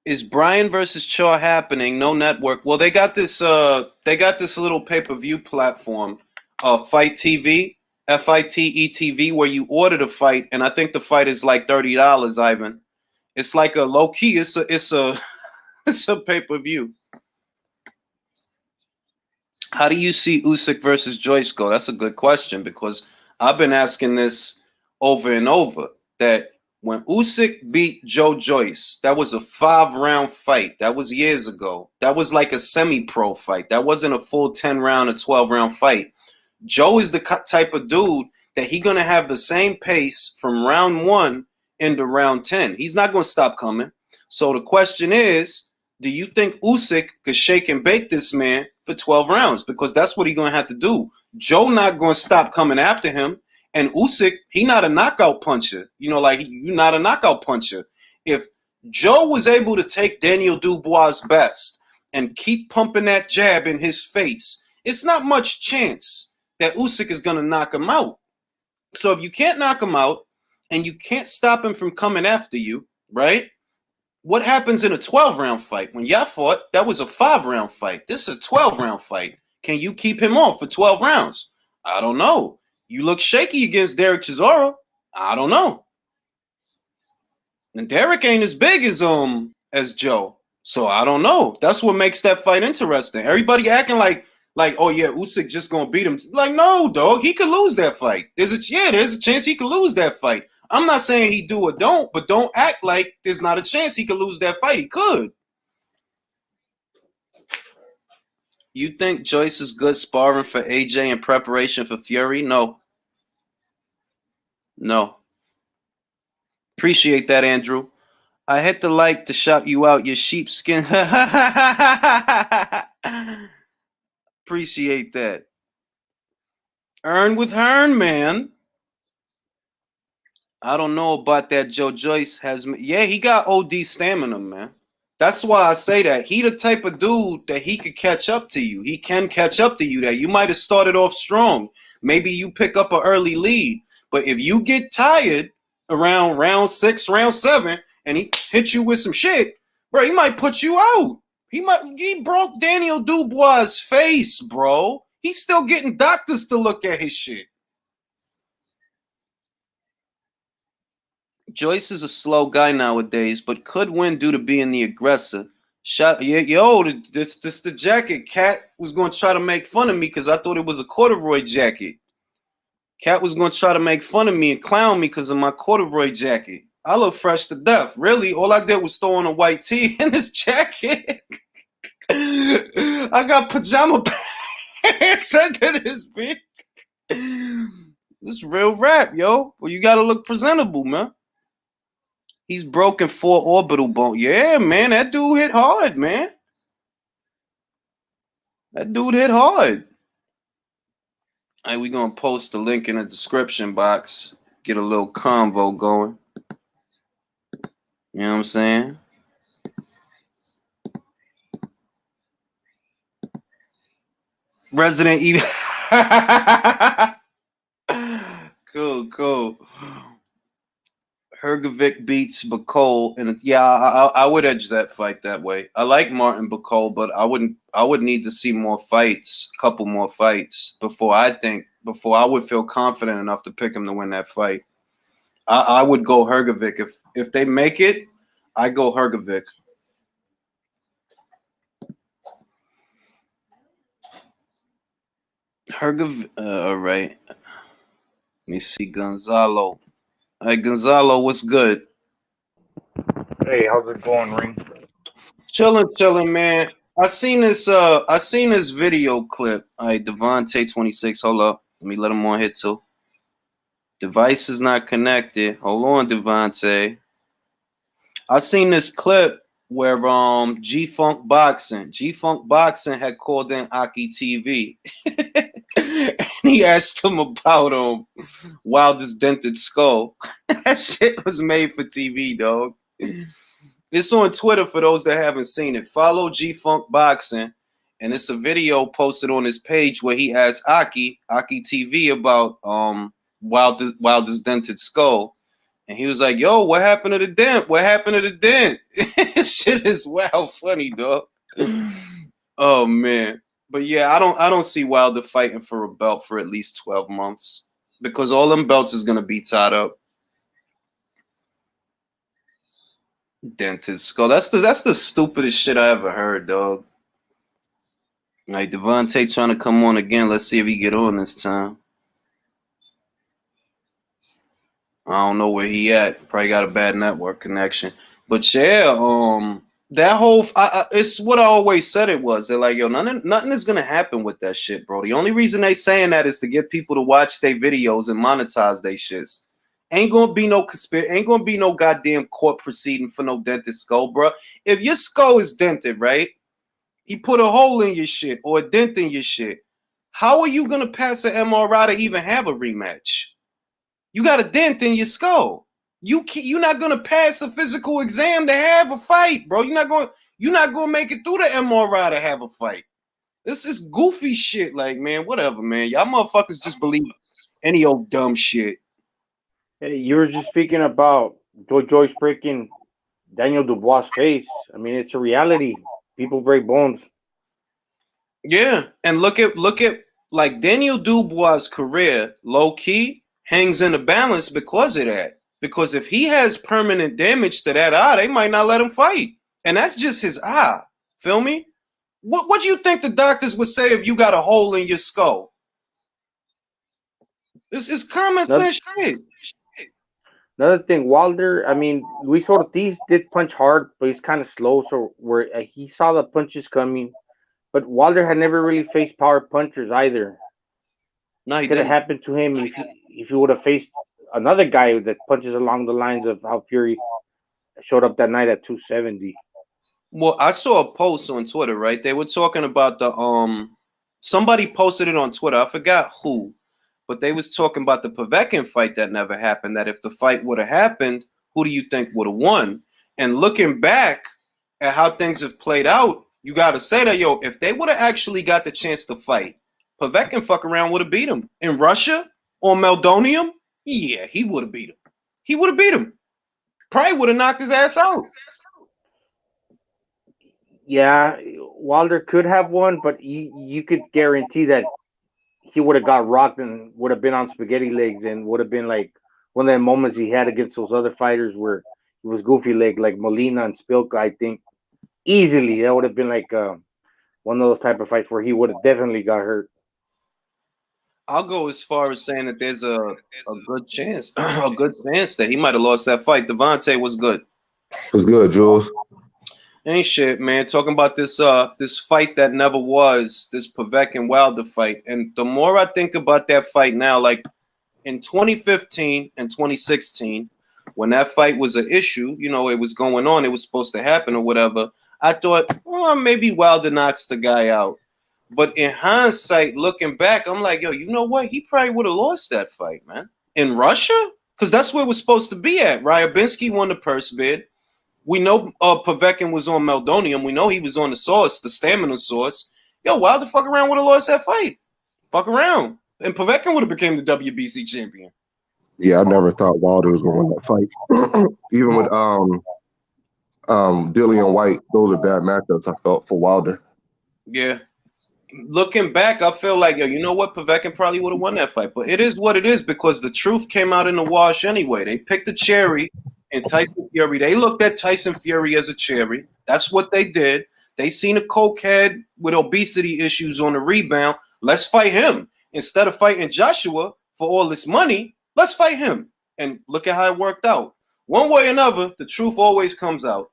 Is Brian versus Shaw happening? No network. Well, they got this little pay-per-view platform, Fight TV, FITE-TV, where you order the fight, and I think the fight is like $30, Ivan. It's like a low key, it's a pay-per-view. How do you see Usyk versus Joyce go? That's a good question because I've been asking this over and over that when Usyk beat Joe Joyce, that was a 5-round fight. That was years ago. That was like a semi-pro fight. That wasn't a full 10-round or 12-round fight. Joe is the type of dude that he's going to have the same pace from round 1 into round 10. He's not going to stop coming. So the question is, do you think Usyk could shake and bake this man for 12 rounds? Because that's what he's going to have to do. Joe not going to stop coming after him. And Usyk, he not a knockout puncher. You know, like, you're not a knockout puncher. If Joe was able to take Daniel Dubois' best and keep pumping that jab in his face, it's not much chance that Usyk is going to knock him out. So if you can't knock him out and you can't stop him from coming after you, right? What happens in a 12-round fight? When y'all fought, that was a 5-round fight. This is a 12-round fight. Can you keep him on for 12 rounds? I don't know. You look shaky against Derek Chisora. I don't know. And Derek ain't as big as Joe. So I don't know. That's what makes that fight interesting. Everybody acting like, oh yeah, Usyk just gonna beat him. Like, no, dog, he could lose that fight. There's a chance he could lose that fight. I'm not saying he do or don't, but don't act like there's not a chance he could lose that fight. He could. You think Joyce is good sparring for AJ in preparation for Fury? No. No. Appreciate that, Andrew. I hit the like to shout you out, your sheepskin. Appreciate that. Earn with Hearn, man. I don't know about that. Joe Joyce he got OD stamina, man. That's why I say that. He the type of dude that he could catch up to you. He can catch up to you. That you might have started off strong. Maybe you pick up an early lead. But if you get tired around round 6, round 7, and he hit you with some shit, bro, he might put you out. He broke Daniel Dubois' face, bro. He's still getting doctors to look at his shit. Joyce is a slow guy nowadays, but could win due to being the aggressor. This the jacket. Cat was going to try to make fun of me because I thought it was a corduroy jacket. Cat was going to try to make fun of me and clown me because of my corduroy jacket. I look fresh to death. Really, all I did was throw on a white tee and this jacket. I got pajama pants under this bitch. This real rap, yo. Well, you got to look presentable, man. He's broken 4 orbital bones. Yeah, man, that dude hit hard, man. That dude hit hard. All right, we're going to post the link in the description box. Get a little convo going. You know what I'm saying? Resident Evil. Cool. Hrgovic beats Bacol, and yeah, I would edge that fight that way. I like Martin Bacol, but I would need to see more fights, a couple more fights before I would feel confident enough to pick him to win that fight. I would go Hrgovic if they make it. I go Hrgovic. Hrgovic. All right. Let me see Gonzalo. Hey, Gonzalo, what's good? Hey, how's it going, Ring? Chilling, man. I seen this video clip. All right, Devontae 26. Hold up. Let me let him on here too. Device is not connected. Hold on, Devontae. I seen this clip where G-Funk Boxing had called in Aki TV. And he asked him about Wilder's dented skull. That shit was made for TV, dog. It's on Twitter for those that haven't seen it. Follow G-Funk Boxing, and it's a video posted on his page where he asked Aki TV about Wilder's dented skull. And he was like, yo, what happened to the dent? What happened to the dent? Shit is wow funny, dog. Oh man. But yeah, I don't see Wilder fighting for a belt for at least 12 months. Because all them belts is gonna be tied up. Dented skull. That's the stupidest shit I ever heard, dog. Like Devontae trying to come on again. Let's see if he get on this time. I don't know where he at. Probably got a bad network connection. But yeah, that whole it's what I always said it was. They're like, yo, nothing is gonna happen with that shit, bro. The only reason they saying that is to get people to watch their videos and monetize their shits. Ain't gonna be no ain't gonna be no goddamn court proceeding for no dented skull, bro. If your skull is dented, right? He put a hole in your shit or a dent in your shit. How are you gonna pass an MRI to even have a rematch? You got a dent in your skull. You're not gonna pass a physical exam to have a fight, bro. You're not gonna make it through the MRI to have a fight. This is goofy shit. Like, man, whatever, man. Y'all motherfuckers just believe any old dumb shit. Hey, you were just speaking about Joyce breaking Daniel Dubois' face. I mean, it's a reality. People break bones. Yeah, and look at like Daniel Dubois' career, low key, hangs in the balance because of that. Because if he has permanent damage to that eye, they might not let him fight. And that's just his eye. Feel me? What do you think the doctors would say if you got a hole in your skull? This is common sense shit. Another thing, Wilder, I mean, Luis Ortiz did punch hard, but he's kind of slow, so where he saw the punches coming. But Wilder had never really faced power punchers either. No, he could have didn't. happened to him if he would have faced another guy that punches along the lines of how Fury showed up that night at 270. Well, I saw a post on Twitter, right? They were talking about the somebody posted it on Twitter. I forgot who, but they was talking about the Povetkin fight that never happened. That if the fight would have happened, who do you think would have won? And looking back at how things have played out, you got to say that, yo, if they would have actually got the chance to fight, Povetkin fuck around would have beat him. In Russia or Meldonium, yeah, he would have beat him. He would have beat him. Probably would have knocked his ass out. Yeah, Wilder could have won, but you could guarantee that he would have got rocked and would have been on spaghetti legs and would have been like one of the moments he had against those other fighters where it was goofy leg, like Molina and Spilka. I think easily that would have been like one of those type of fights where he would have definitely got hurt. I'll go as far as saying that there's a good chance, a good chance that he might have lost that fight. Devontae was good. Was good, Jules. Ain't shit, man. Talking about this this fight that never was, this Povetkin Wilder fight. And the more I think about that fight now, like in 2015 and 2016, when that fight was an issue, you know, it was going on, it was supposed to happen or whatever. I thought, well, maybe Wilder knocks the guy out. But in hindsight, looking back, I'm like, yo, you know what? He probably would have lost that fight, man. In Russia? Because that's where it was supposed to be at. Ryabinski won the purse bid. We know Povetkin was on Meldonium. We know he was on the sauce, the stamina sauce. Yo, Wilder fuck around would have lost that fight. Fuck around. And Povetkin would have became the WBC champion. Yeah, I never thought Wilder was going to win that fight. Even with Dillian White, those are bad matchups. I felt for Wilder. Yeah. Looking back, I feel like, you know what? Povetkin probably would have won that fight. But it is what it is because the truth came out in the wash anyway. They picked a cherry in Tyson Fury. They looked at Tyson Fury as a cherry. That's what they did. They seen a cokehead with obesity issues on the rebound. Let's fight him. Instead of fighting Joshua for all this money, let's fight him. And look at how it worked out. One way or another, the truth always comes out.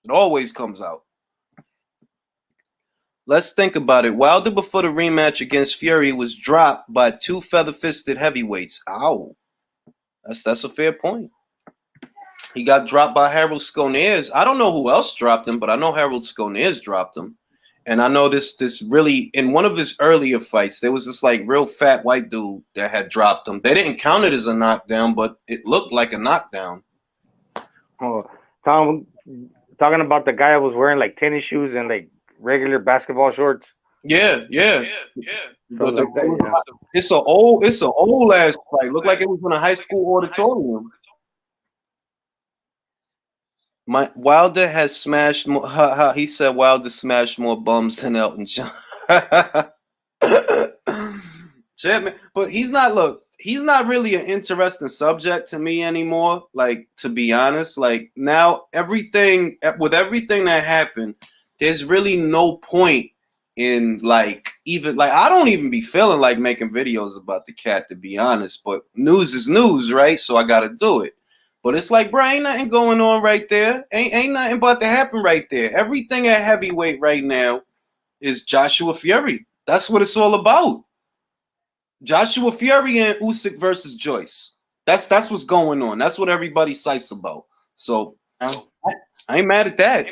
It always comes out. Let's think about it. Wilder, before the rematch against Fury, was dropped by two feather-fisted heavyweights. Ow. That's a fair point. He got dropped by Harold Sconares. I don't know who else dropped him, but I know Harold Sconares dropped him. And I know this really, in one of his earlier fights, there was this like real fat white dude that had dropped him. They didn't count it as a knockdown, but it looked like a knockdown. Oh, Tom, talking about the guy that was wearing like tennis shoes and like regular basketball shorts. Yeah. So like that, yeah. It's an old ass fight. Looked like it was in a high school auditorium. Wilder has smashed more. He said Wilder smashed more bums than Elton John. Shit, but he's not. Look, he's not really an interesting subject to me anymore. Like, to be honest, like now everything that happened, there's really no point in like even like I don't even be feeling like making videos about the cat, to be honest. But news is news, right? So I got to do it. But it's like, bro, ain't nothing going on right there. Ain't nothing about to happen right there. Everything at heavyweight right now is Joshua Fury. That's what it's all about. Joshua Fury and Usyk versus Joyce. That's what's going on. That's what everybody cites about. So I ain't mad at that.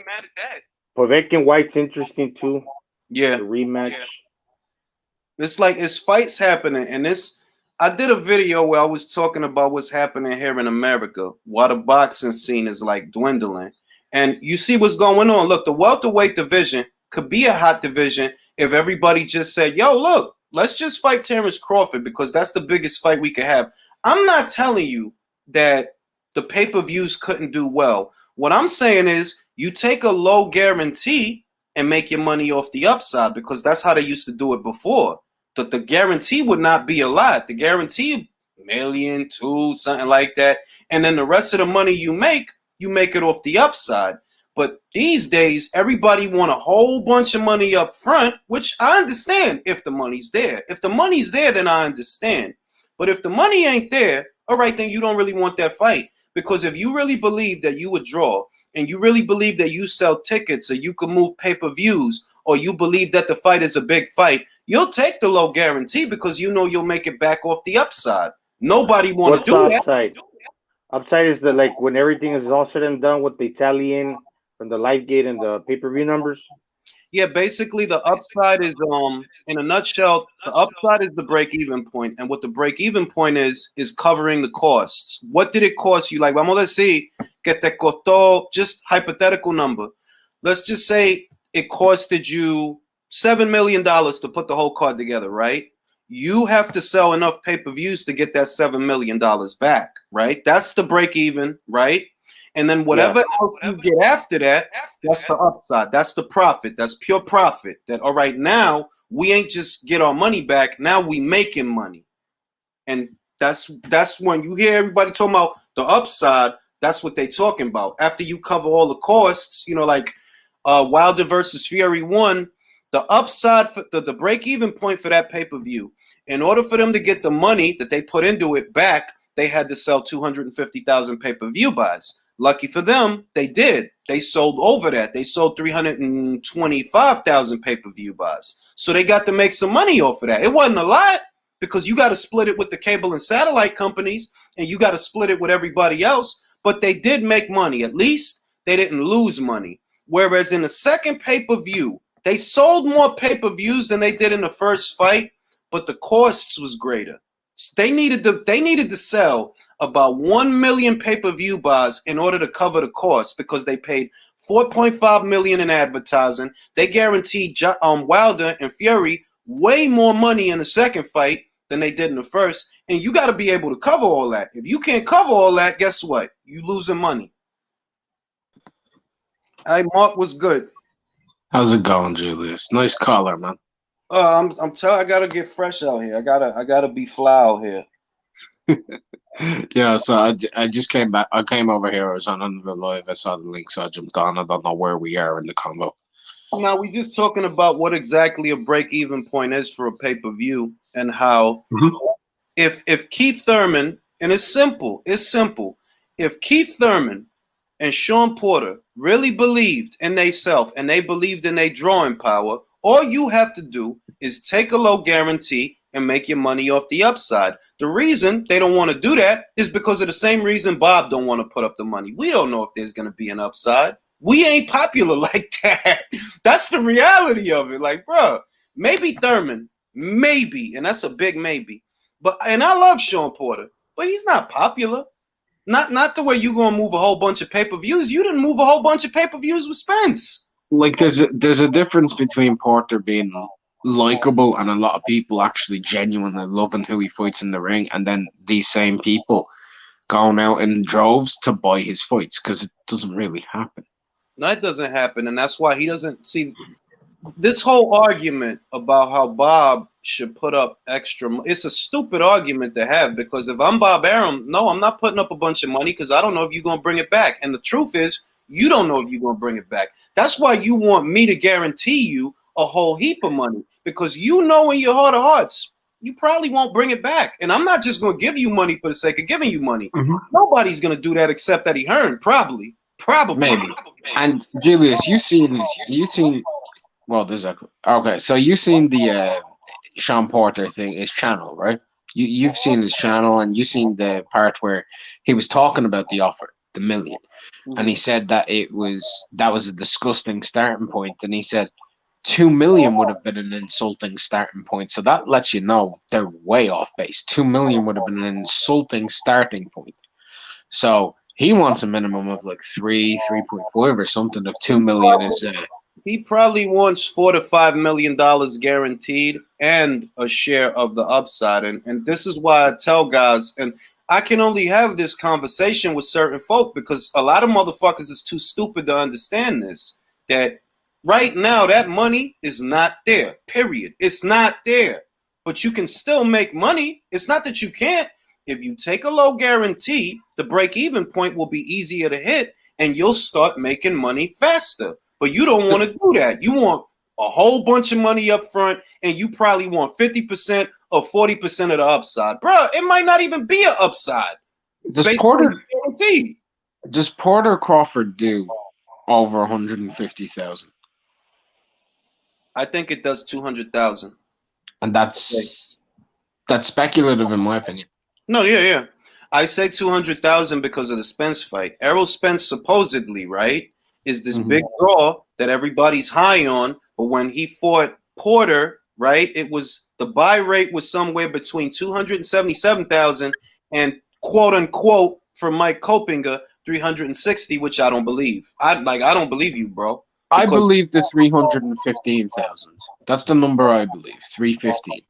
Povetkin White's interesting too. Yeah. The rematch. It's like it's fights happening, and I did a video where I was talking about what's happening here in America, why the boxing scene is like dwindling. And you see what's going on. Look, the welterweight division could be a hot division if everybody just said, yo, look, let's just fight Terrence Crawford because that's the biggest fight we could have. I'm not telling you that the pay-per-views couldn't do well. What I'm saying is you take a low guarantee and make your money off the upside because that's how they used to do it before. The guarantee would not be a lot. The guarantee, $1 million, $2 million, something like that. And then the rest of the money you make it off the upside. But these days, everybody want a whole bunch of money up front, which I understand if the money's there. If the money's there, then I understand. But if the money ain't there, all right, then you don't really want that fight. Because if you really believe that you would draw, and you really believe that you sell tickets or you can move pay-per-views, or you believe that the fight is a big fight, you'll take the low guarantee because you know you'll make it back off the upside. Nobody want to do that. Upside? Upside is the like when everything is all said and done with the tally in from the live gate and the pay-per-view numbers. Yeah, basically the upside is in a nutshell, the upside is the break-even point, and what the break-even point is covering the costs. What did it cost you? Like, vamos a decir que te costó, just hypothetical number. Let's just say it costed you $7 million to put the whole card together, right? You have to sell enough pay-per-views to get that $7 million back, right? That's the break-even, right? And then whatever else you get after that, that's the upside. That's the profit. That's pure profit. That, all right, now we ain't just get our money back. Now we making money. And that's when you hear everybody talking about the upside, that's what they talking about. After you cover all the costs, you know, like Wilder versus Fury 1, the upside, for the break-even point for that pay-per-view, in order for them to get the money that they put into it back, they had to sell 250,000 pay-per-view buys. Lucky for them, they did. They sold over that. They sold 325,000 pay-per-view buys. So they got to make some money off of that. It wasn't a lot because you got to split it with the cable and satellite companies and you got to split it with everybody else. But they did make money. At least they didn't lose money. Whereas in the second pay-per-view, they sold more pay-per-views than they did in the first fight, but the costs was greater. They needed to sell about 1 million pay-per-view buys in order to cover the cost because they paid $4.5 million in advertising. They guaranteed Wilder and Fury way more money in the second fight than they did in the first. And you got to be able to cover all that. If you can't cover all that, guess what? You losing money. Hey, Mark was good. How's it going, Julius? Nice color, man. I'm telling. I gotta get fresh out here. I gotta be fly out here. Yeah, so I just came back. I came over here. I was on another live. I saw the link, so I jumped on. I don't know where we are in the combo. Now we just talking about what exactly a break-even point is for a pay-per-view and how if Keith Thurman, and it's simple. If Keith Thurman and Sean Porter really believed in themselves and they believed in their drawing power, all you have to do is take a low guarantee and make your money off the upside. The reason they don't want to do that is because of the same reason Bob don't want to put up the money. We don't know if there's going to be an upside. We ain't popular like that. That's the reality of it. Like, bro, maybe Thurman, maybe, and that's a big maybe. And I love Sean Porter, but he's not popular. Not the way you gonna move a whole bunch of pay-per-views. You didn't move a whole bunch of pay-per-views with Spence. Like, there's a difference between Porter being likable and a lot of people actually genuinely loving who he fights in the ring, and then these same people going out in droves to buy his fights, because it doesn't really happen. That doesn't happen, and that's why he doesn't see this whole argument about how Bob should put up extra. It's a stupid argument to have, because if I'm Bob Arum, no, I'm not putting up a bunch of money because I don't know if you're going to bring it back. And the truth is, you don't know if you're going to bring it back. That's why you want me to guarantee you a whole heap of money, because you know in your heart of hearts, you probably won't bring it back. And I'm not just going to give you money for the sake of giving you money. Nobody's going to do that except Eddie Hearn, probably. Maybe. And Julius, you seen well, there's okay. So you seen the Sean Porter thing, his channel, right? You've seen his channel, and you've seen the part where he was talking about the offer, the million, and he said that that was a disgusting starting point, and he said 2 million would have been an insulting starting point. So that lets you know they're way off base. 2 million would have been an insulting starting point. So he wants a minimum of like 3.5 or something. Of 2 million is he probably wants $4 to $5 million guaranteed and a share of the upside. And this is why I tell guys, and I can only have this conversation with certain folk because a lot of motherfuckers is too stupid to understand this, that right now that money is not there, period. It's not there, but you can still make money. It's not that you can't. If you take a low guarantee, the break-even point will be easier to hit, and you'll start making money faster. But you don't want to do that. You want a whole bunch of money up front, and you probably want 50% or 40% of the upside. Bro, it might not even be an upside. Does Porter Crawford do over 150,000? I think it does 200,000. And that's speculative in my opinion. No, yeah. I say 200,000 because of the Spence fight. Errol Spence supposedly, right, is this big draw that everybody's high on. But when he fought Porter, right, it was the buy rate was somewhere between 277,000 and quote unquote for Mike Kopinger 360, which I don't believe. I don't believe you, bro. I believe the 315,000. That's the number I believe. 315.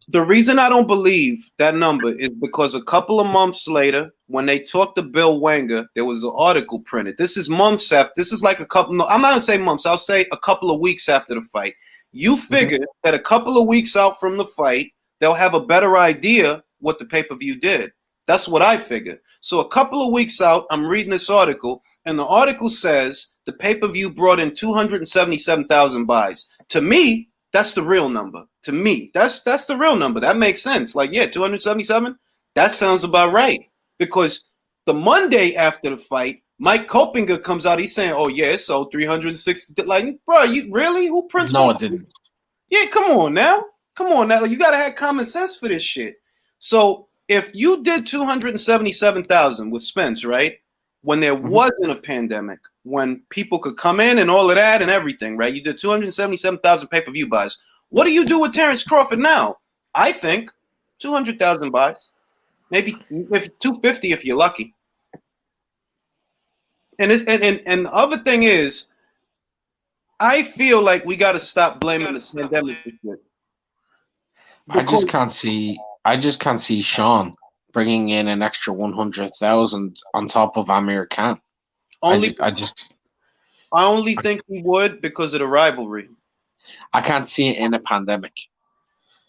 The reason I don't believe that number is because a couple of months later, when they talked to Bill Wenger, there was an article printed. This is months after. This is like a couple. No, I'm not gonna say months. I'll say a couple of weeks after the fight. You figure that a couple of weeks out from the fight, they'll have a better idea what the pay-per-view did. That's what I figured. So a couple of weeks out, I'm reading this article, and the article says the pay-per-view brought in 277,000 buys. To me, that's the real number. To me, that's the real number. That makes sense. Like, yeah, 277. That sounds about right. Because the Monday after the fight, Mike Kopinger comes out. He's saying, "Oh yeah, so 360." Like, bro, you really? Who prints? No, it didn't. Yeah, come on now. Like, you gotta have common sense for this shit. So if you did 277,000 with Spence, right, when there wasn't a pandemic, when people could come in and all of that and everything, right? You did 277,000 pay-per-view buys. What do you do with Terrence Crawford now? I think 200,000 buys, maybe if 250 if you're lucky. And the other thing is, I feel like we got to stop blaming the pandemic for shit. I just can't see I just can't see Sean bringing in an extra 100,000 on top of Amir Khan. Only I just I only think he would because of the rivalry. I can't see it in a pandemic.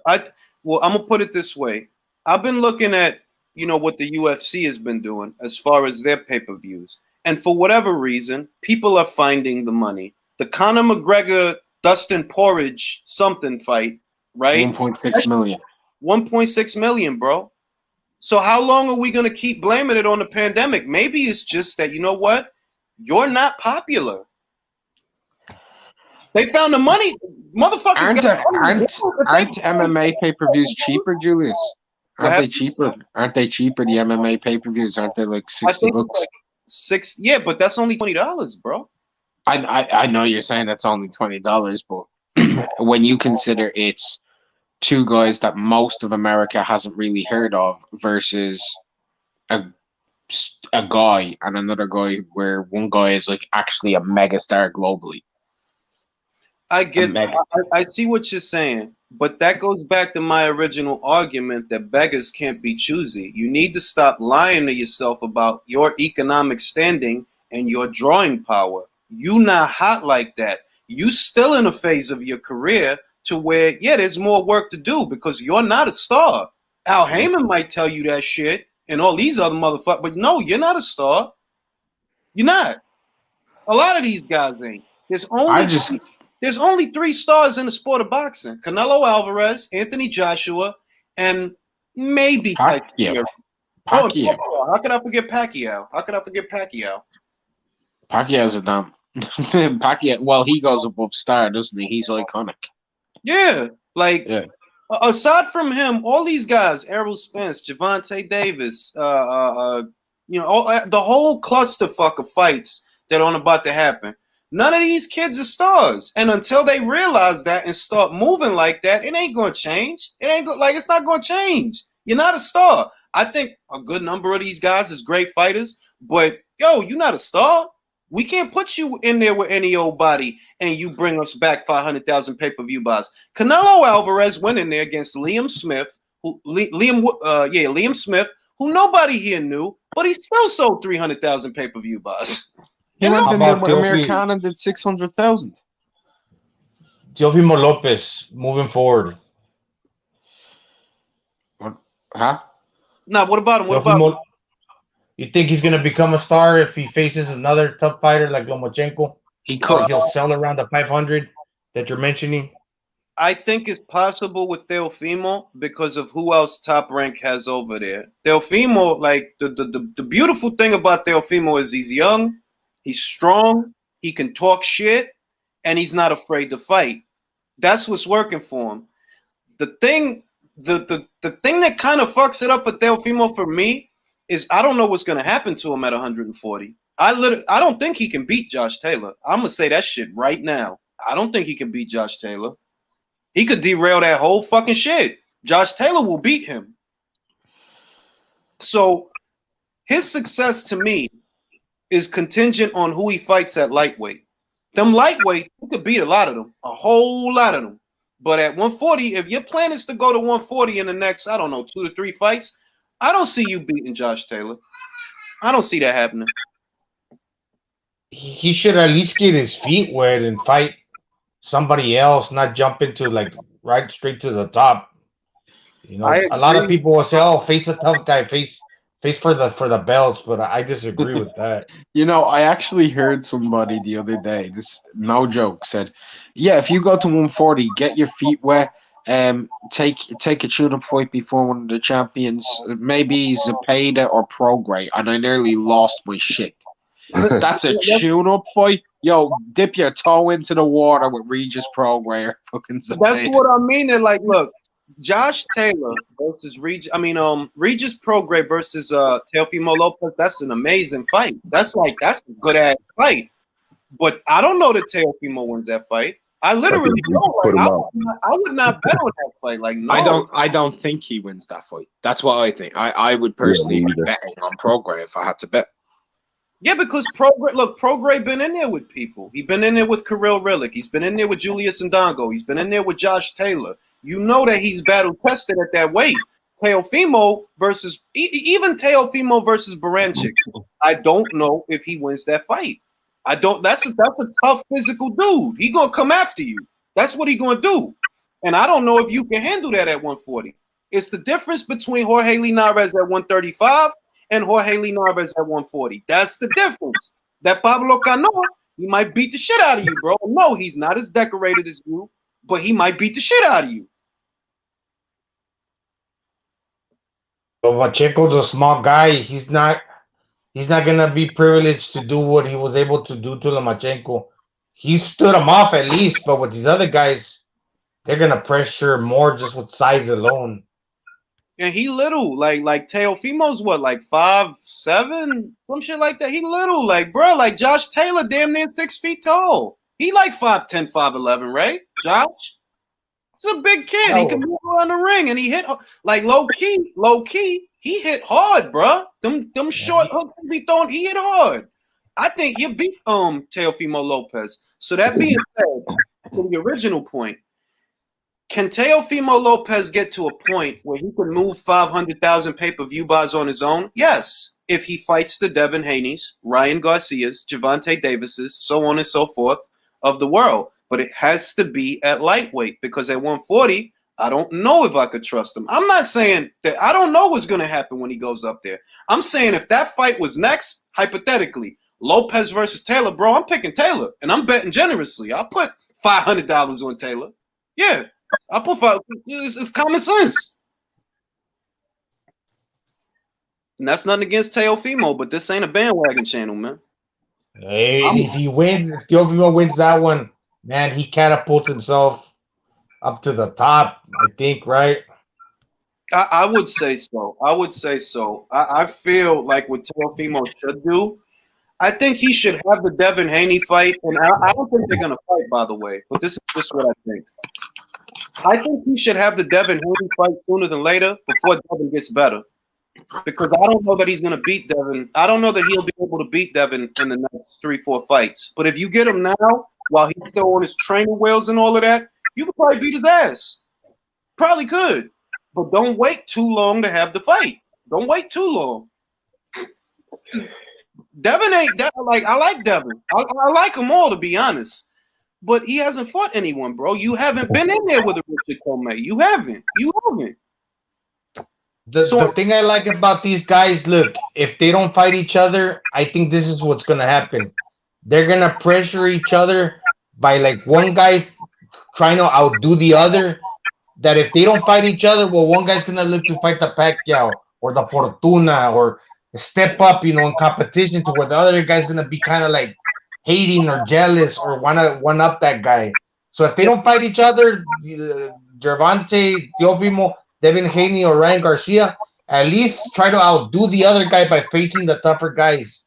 Well, I'm gonna put it this way. I've been looking at what the UFC has been doing as far as their pay-per-views, and for whatever reason, people are finding the money. The Conor McGregor Dustin Porridge something fight, right? 1.6 million. 1.6 million, bro. So how long are we gonna keep blaming it on the pandemic? Maybe it's just that you're not popular. They found the money, motherfuckers. Aren't MMA pay-per-views cheaper, Julius? Aren't they cheaper? Aren't they cheaper? The MMA pay-per-views aren't they like $60? Like $6, yeah, but that's only $20, bro. I know you're saying that's only $20, but when you consider it's two guys that most of America hasn't really heard of versus a guy and another guy where one guy is like actually a megastar globally. I see what you're saying, but that goes back to my original argument that beggars can't be choosy. You need to stop lying to yourself about your economic standing and your drawing power. You not hot like that. You still in a phase of your career to where, there's more work to do because you're not a star. Al Haymon might tell you that shit and all these other motherfuckers, but no, you're not a star. You're not. A lot of these guys ain't. There's only 3 stars in the sport of boxing: Canelo Alvarez, Anthony Joshua, and maybe Pacquiao. How could I forget Pacquiao? Pacquiao's a damn. Pacquiao. Well, he goes above star, doesn't he? He's iconic. Yeah, aside from him, all these guys: Errol Spence, Gervonta Davis, the whole clusterfuck of fights that aren't about to happen. None of these kids are stars, and until they realize that and start moving like that, it ain't gonna change. It's not gonna change. You're not a star. I think a good number of these guys is great fighters, but you're not a star. We can't put you in there with any old body and you bring us back 500,000 pay-per-view buys. Canelo Alvarez went in there against Liam Smith, Liam Smith, who nobody here knew, but he still sold 300,000 pay-per-view buys. He went in there with Amir Khan and did 600,000. Teofimo Lopez moving forward. Huh? Now, what about him? You think he's gonna become a star if he faces another tough fighter like Lomachenko? He could. He'll sell around the 500 that you're mentioning. I think it's possible with Teofimo because of who else Top Rank has over there. Teofimo, the beautiful thing about Teofimo is he's young, he's strong, he can talk shit, and he's not afraid to fight. That's what's working for him. The thing that kind of fucks it up for Teofimo for me is I don't know what's going to happen to him at 140. I don't think he can beat Josh Taylor. I'm going to say that shit right now. I don't think he can beat Josh Taylor. He could derail that whole fucking shit. Josh Taylor will beat him. So his success to me is contingent on who he fights at lightweight. Them lightweight, he could beat a lot of them, a whole lot of them. But at 140, if your plan is to go to 140 in the next, 2 to 3 fights, I don't see you beating Josh Taylor. I don't see that happening. He should at least get his feet wet and fight somebody else, not jump into right straight to the top. A lot of people will say, "Oh, face a tough guy, face for the belts," but I disagree with that. I actually heard somebody the other day, this no joke, said, "Yeah, if you go to 140, get your feet wet, take a tune-up fight before one of the champions, maybe Zepeda or Prograis," and I nearly lost my shit. That's a tune-up fight. Yo, dip your toe into the water with Regis Prograis or fucking Zepeda. That's what I mean. And look, Josh Taylor versus Regis Prograis versus Teofimo Lopez. That's an amazing fight. That's a good ass fight. But I don't know that Teofimo wins that fight. I literally don't. I would not bet on that fight. No. I don't think he wins that fight. That's what I think. I would personally be betting on Prograis if I had to bet. Yeah, because Prograis been in there with people. He's been in there with Kirill Rillick. He's been in there with Julius Ndongo. He's been in there with Josh Taylor. You know that he's battle tested at that weight. Teofimo versus even Teofimo versus Baranchik. I don't know if he wins that fight. I don't. That's a tough physical dude. He gonna come after you. That's what he gonna do. And I don't know if you can handle that at 140. It's the difference between Jorge Linares at 135 and Jorge Linares at 140. That's the difference. That Pablo Cano, he might beat the shit out of you, bro. No, he's not as decorated as you, but he might beat the shit out of you. But Pacheco's a small guy. He's not gonna be privileged to do what he was able to do to Lomachenko. He stood him off at least, but with these other guys, they're gonna pressure more just with size alone. And he little, like Teofimo's what, like 5'7", some shit like that. He little, like bro, like Josh Taylor, damn near 6 feet tall. He like 5'10", 5'11", right? Josh, he's a big kid. He can move around the ring, and he hit like low key. He hit hard, bro. Them short hooks he throwing, he hit hard. I think he'll beat Teofimo Lopez. So that being said, to the original point. Can Teofimo Lopez get to a point where he can move 500,000 pay-per-view buys on his own? Yes. If he fights the Devin Haney's, Ryan Garcia's, Gervonta Davis's, so on and so forth of the world. But it has to be at lightweight because at 140, I don't know if I could trust him. I'm not saying that I don't know what's going to happen when he goes up there. I'm saying if that fight was next, hypothetically, Lopez versus Taylor, bro, I'm picking Taylor, and I'm betting generously. I'll put $500 on Taylor. Yeah. I put five. It's common sense, and that's nothing against Teofimo, but this ain't a bandwagon channel, man. Hey, if he wins, if Teofimo wins that one, man, he catapults himself up to the top. I think, right? I would say so. I feel like what Teofimo should do. I think he should have the Devin Haney fight, and I don't think they're gonna fight, by the way. But this is just what I think. I think he should have the Devin Haney fight sooner than later before Devin gets better. Because I don't know that he's going to beat Devin. I don't know that he'll be able to beat Devin in the next 3-4 fights. But if you get him now, while he's still on his training wheels and all of that, you could probably beat his ass. Probably could. But don't wait too long to have the fight. Don't wait too long. Devin ain't that like I like Devin. I like them all, to be honest. But he hasn't fought anyone, bro. You haven't been in there with a Richard Comey. You haven't. The thing I like about these guys, look, if they don't fight each other, I think this is what's going to happen. They're going to pressure each other by like one guy trying to outdo the other. That if they don't fight each other, well, one guy's going to look to fight the Pacquiao or the Fortuna or step up, in competition to where the other guy's going to be kind of like hating or jealous or want to one up that guy. So if they don't fight each other, Gervonta, Teofimo, Devin Haney, or Ryan Garcia, at least try to outdo the other guy by facing the tougher guys,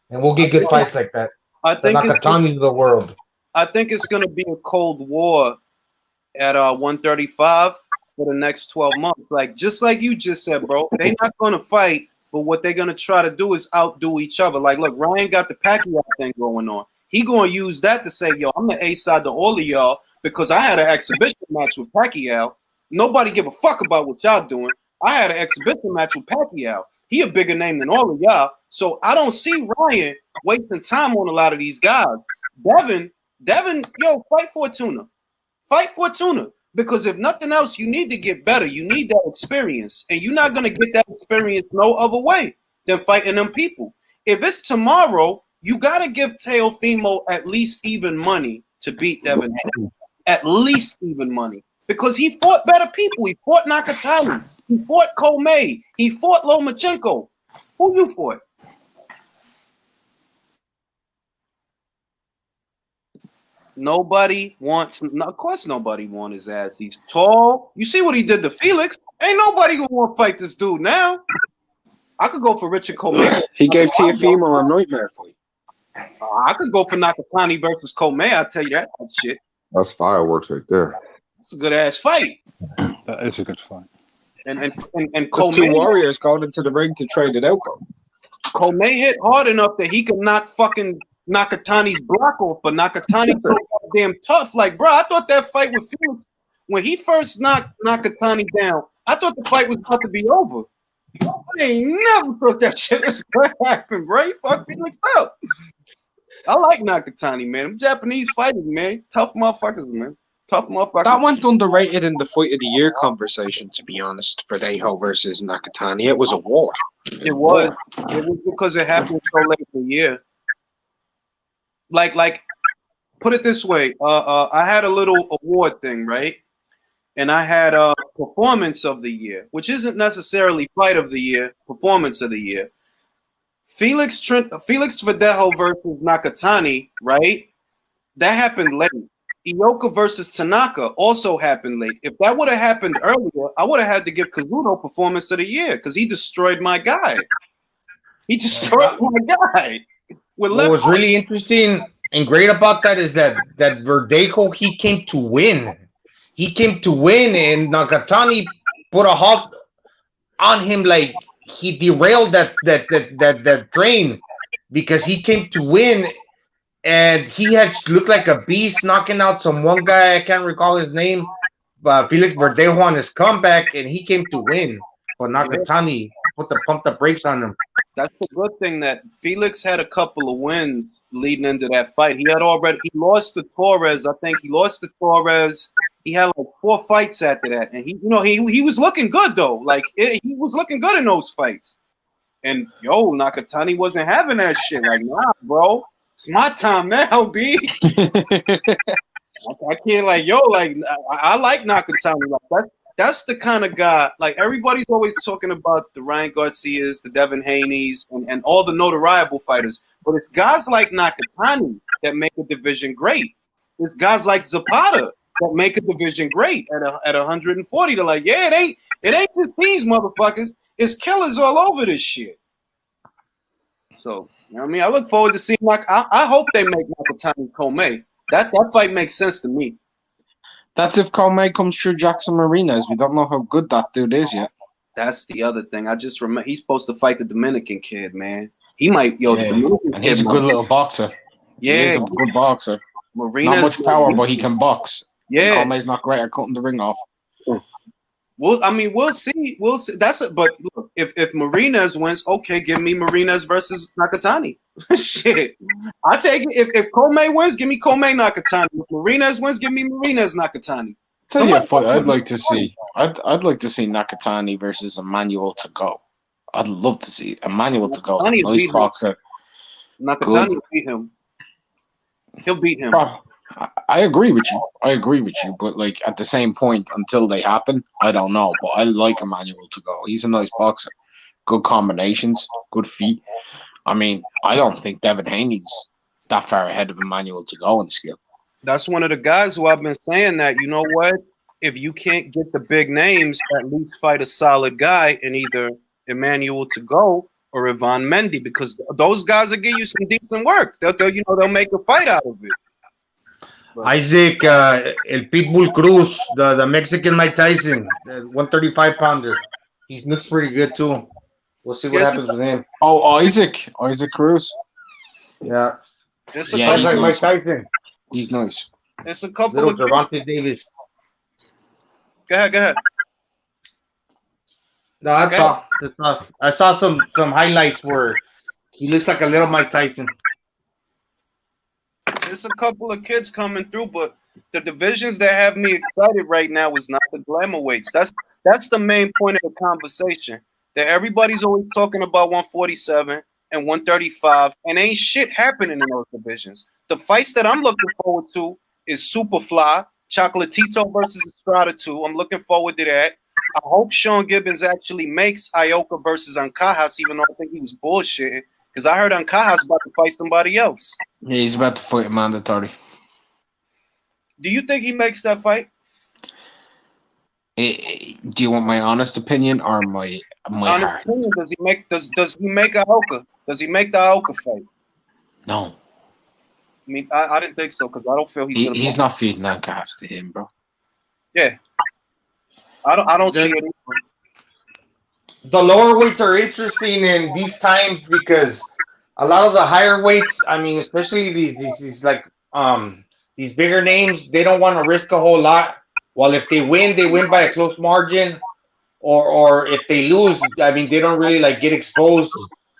and we'll get good fights like that. I think the Nakatanis of the world. I think it's going to be a cold war at 135 for the next 12 months. Like just like you just said, bro, they're not going to fight. But what they're going to try to do is outdo each other. Like, look, Ryan got the Pacquiao thing going on. He going to use that to say, yo, I'm the A-side to all of y'all because I had an exhibition match with Pacquiao. Nobody give a fuck about what y'all doing. I had an exhibition match with Pacquiao. He a bigger name than all of y'all. So I don't see Ryan wasting time on a lot of these guys. Devin, yo, fight for a tuna. Fight for a tuna. Because if nothing else, you need to get better. You need that experience. And you're not going to get that experience no other way than fighting them people. If it's tomorrow, you got to give Teofimo at least even money to beat Devin Haney. At least even money. Because he fought better people. He fought Nakatani. He fought Comey. He fought Lomachenko. Who you fought? Nobody wants. Of course, nobody wants his ass. He's tall. You see what he did to Felix? Ain't nobody gonna want to fight this dude now. I could go for Richard Comey. He gave Teofimo a nightmare fight. I could go for Nakatani versus Comey. I'll tell you that shit. That's fireworks right there. It's a good ass fight. That is a good fight. And The Comey, two warriors going into the ring to trade it out. Comey hit hard enough that he could knock fucking Nakatani's block off, but Nakatani's so goddamn tough. Like, bro, I thought that fight with Felix, when he first knocked Nakatani down, I thought the fight was about to be over. I ain't never thought that shit was gonna happen, bro. You fuck Felix up. I like Nakatani, man. Them Japanese fighters, man. Tough motherfuckers, man. Tough motherfuckers. That went underrated in the fight of the year conversation, to be honest, for Dejo versus Nakatani. It was a war. It was. It was because it happened so late in the year. Like, put it this way. I had a little award thing, right? And I had a performance of the year, which isn't necessarily fight of the year, performance of the year. Felix Verdejo versus Nakatani, right? That happened late. Ioka versus Tanaka also happened late. If that would have happened earlier, I would have had to give Kazuno performance of the year because he destroyed my guy. He destroyed my guy. What was really interesting and great about that is that Verdejo, he came to win. He came to win, and Nakatani put a halt on him, like he derailed that train because he came to win, and he had looked like a beast, knocking out one guy, I can't recall his name, but Felix Verdejo on his comeback, and he came to win. But Nakatani pumped the brakes on him. That's the good thing that Felix had a couple of wins leading into that fight. He lost to Torres. I think he lost to Torres. He had like 4 fights after that, and he was looking good though. Like he was looking good in those fights. And Nakatani wasn't having that shit. Like, nah, bro, it's my time now, B. I can't I like Nakatani. Like that's the kind of guy. Like everybody's always talking about the Ryan Garcias, the Devin Haney's, and all the notoriable fighters. But it's guys like Nakatani that make a division great. It's guys like Zapata that make a division great at 140. They're like, yeah, it ain't just these motherfuckers. It's killers all over this shit. So, you know what I mean? I look forward to seeing I hope they make Nakatani Comey. That fight makes sense to me. That's if Comey comes through Jackson Marinas. We don't know how good that dude is yet. That's the other thing. I just remember he's supposed to fight the Dominican kid, man. He might, and he's a good little boxer. Yeah, he's a good boxer. Marinas, not much power, but he can box. Yeah, Comey's not great at cutting the ring off. Well, I mean, we'll see. We'll see. That's it. But look, if Marinas wins, okay, give me Marinas versus Nakatani. Shit, I take it. If Comey wins, give me Comey Nakatani. If Marinas wins, give me Marinas Nakatani. Tell you a fight I'd like to see. I'd like to see Nakatani versus Emmanuel to go. I'd love to see Emmanuel to go. Nice boxer. Nakatani will beat him. He'll beat him. I agree with you. But like at the same point, until they happen, I don't know. But I like Emmanuel to go. He's a nice boxer. Good combinations, good feet. I mean, I don't think Devin Haney's that far ahead of Emmanuel to go in skill. That's one of the guys who I've been saying that, you know what? If you can't get the big names, at least fight a solid guy in either Emmanuel to go or Ivan Mendy, because those guys will give you some decent work. They'll make a fight out of it. Isaac, El Pitbull Cruz, the Mexican Mike Tyson, the 135-pounder. He looks pretty good too. We'll see what happens with him. Oh, Isaac Cruz. Yeah. He's like nice. Mike Tyson. He's nice. There's a couple Little of Gervonta Davis. Go ahead. No, that's all. I saw some highlights where he looks like a little Mike Tyson. There's a couple of kids coming through, but the divisions that have me excited right now is not the glamour weights. That's the main point of the conversation. That everybody's always talking about 147 and 135, and ain't shit happening in those divisions. The fights that I'm looking forward to is Superfly, Chocolatito versus Estrada 2. I'm looking forward to that. I hope Sean Gibbons actually makes Ioka versus Ancajas, even though I think he was bullshitting. Because I heard Ancajas about to fight somebody else. Yeah, he's about to fight a mandatory. Do you think he makes that fight? Do you want my honest opinion or my heart? Opinion, does he make Ioka? Does he make the Ioka fight? No. I mean, I didn't think so because I don't feel he's not feeding Ancajas to him, bro. Yeah. I don't see it. The lower weights are interesting in these times because a lot of the higher weights, I mean, especially these like these bigger names, they don't want to risk a whole lot. Well, if they win by a close margin. or if they lose, I mean, they don't really like get exposed.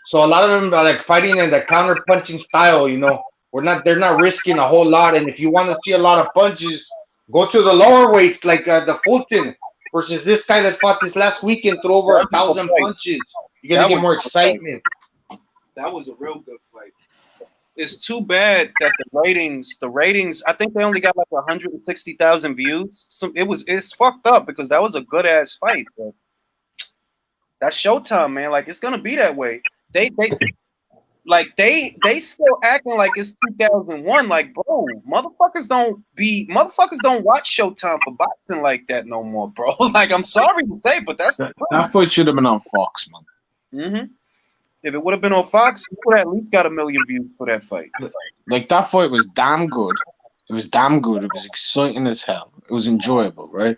So a lot of them are like fighting in the counter punching style. They're not risking a whole lot. And if you want to see a lot of punches, go to the lower weights like the Fulton versus this guy that fought this last weekend, threw over 1,000 punches. You're gonna get more excitement. That was a real good fight. It's too bad that the ratings, I think they only got like 160,000 views. So it's fucked up because that was a good ass fight. Bro. That's Showtime, man. Like it's gonna be that way. They still acting like it's 2001. Like, bro, motherfuckers don't watch Showtime for boxing like that no more, bro. Like, I'm sorry to say, but that's that fight should have been on Fox, man. Mm-hmm. If it would have been on Fox, you would have at least got 1 million views for that fight. Like that fight was damn good. It was damn good. It was exciting as hell. It was enjoyable, right?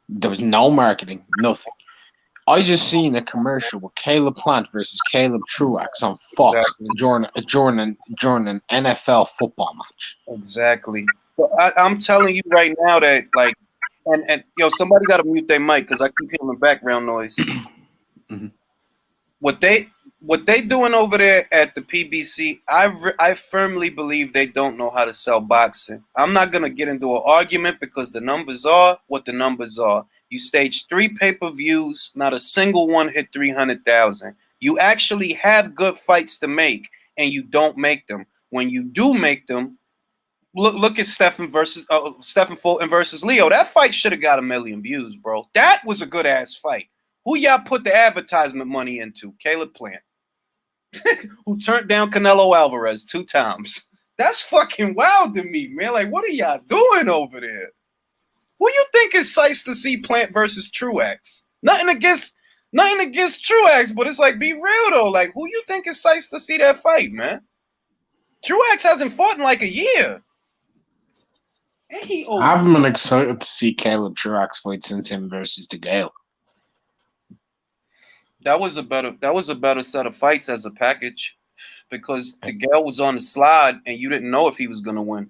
There was no marketing, nothing. I just seen a commercial with Caleb Plant versus Caleb Truax on Fox during an NFL football match. Exactly. But I'm telling you right now that like, and yo, somebody got to mute their mic because I keep hearing background noise. Mm-hmm. What they doing over there at the PBC, I firmly believe they don't know how to sell boxing. I'm not gonna get into an argument because the numbers are what the numbers are. You staged 3 pay-per-views, not a single one hit 300,000. You actually have good fights to make, and you don't make them. When you do make them, look at Stephen Fulton versus Leo. That fight should have got 1 million views, bro. That was a good ass fight. Who y'all put the advertisement money into? Caleb Plant, who turned down Canelo Alvarez 2 times. That's fucking wild to me, man. Like, what are y'all doing over there? Who you think is psyched to see Plant versus Truax? Nothing against Truax, but it's like, be real though. Like, who you think is psyched to see that fight, man? Truax hasn't fought in like a year. I've been excited to see Caleb Truax fight since him versus DeGale. That was a better set of fights as a package because DeGale was on the slide and you didn't know if he was gonna win.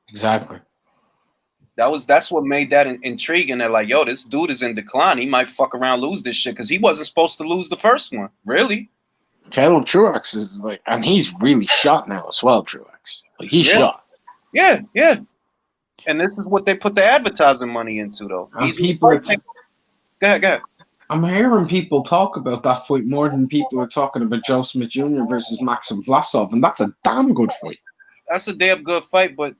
Exactly. That's what made that intriguing. They're like, yo, this dude is in decline. He might fuck around, lose this shit because he wasn't supposed to lose the first one. Really? Caleb Truax is like, and he's really shot now as well. Truax, like he's shot. Yeah. And this is what they put the advertising money into, though. Go ahead. I'm hearing people talk about that fight more than people are talking about Joe Smith Jr. versus Maxim Vlasov, and that's a damn good fight. That's a damn good fight, but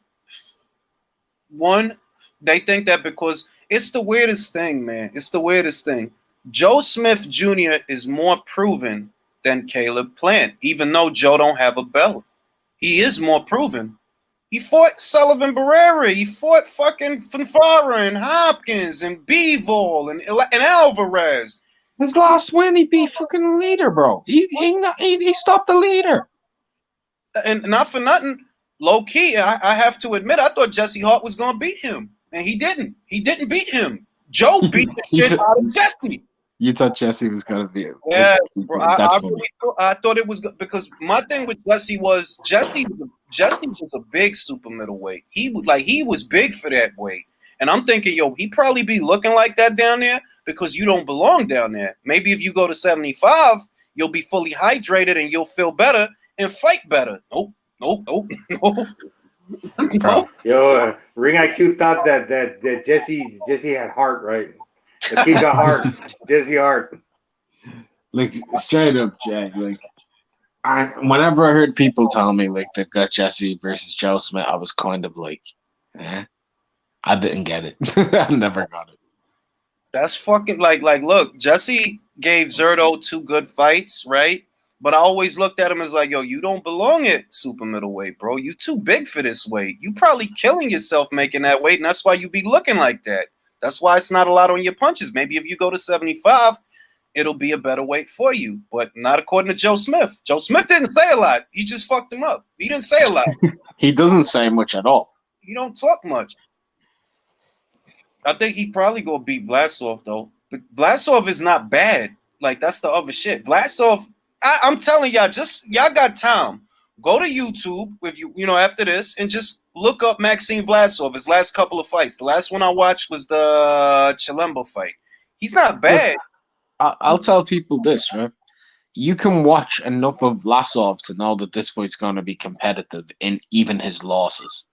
one, they think that because it's the weirdest thing, man. It's the weirdest thing. Joe Smith Jr. is more proven than Caleb Plant, even though Joe don't have a belt. He is more proven. He fought Sullivan Barrera. He fought fucking Fanfara and Hopkins and Bivol and Alvarez. His last win, he beat fucking leader, bro. He stopped the leader. And not for nothing, low key, I have to admit, I thought Jesse Hart was gonna beat him, and he didn't. He didn't beat him. Joe beat the shit out of Jesse. You thought Jesse was gonna be it? Yeah, bro, I thought it was because my thing with Jesse was Jesse was a big super middleweight. He was big for that weight, and I'm thinking, yo, he probably be looking like that down there because you don't belong down there. Maybe if you go to 75, you'll be fully hydrated and you'll feel better and fight better. Nope. Yo, Ring IQ thought that Jesse had heart, right? Like he got heart, Jesse Hart. Like straight up, Jack. Like, whenever I heard people tell me like they've got Jesse versus Joe Smith, I was kind of like, I didn't get it. I never got it. That's fucking like look, Jesse gave Zerto 2 good fights, right? But I always looked at him as like, yo, you don't belong at super middleweight, bro. You too big for this weight. You probably killing yourself making that weight, and that's why you be looking like that. That's why it's not a lot on your punches. Maybe if you go to 75, it'll be a better weight for you, but not according to Joe Smith. Joe Smith didn't say a lot. He just fucked him up. He didn't say a lot. He doesn't say much at all. He don't talk much. I think he probably gonna beat Vlasov though. But Vlasov is not bad. Like that's the other shit. Vlasov, I'm telling y'all, y'all got time. Go to YouTube with you after this and just look up Maxime Vlasov, his last couple of fights. The last one I watched was the Chilembo fight. He's not bad. I'll tell people this, right? You can watch enough of Vlasov to know that this fight's going to be competitive in even his losses.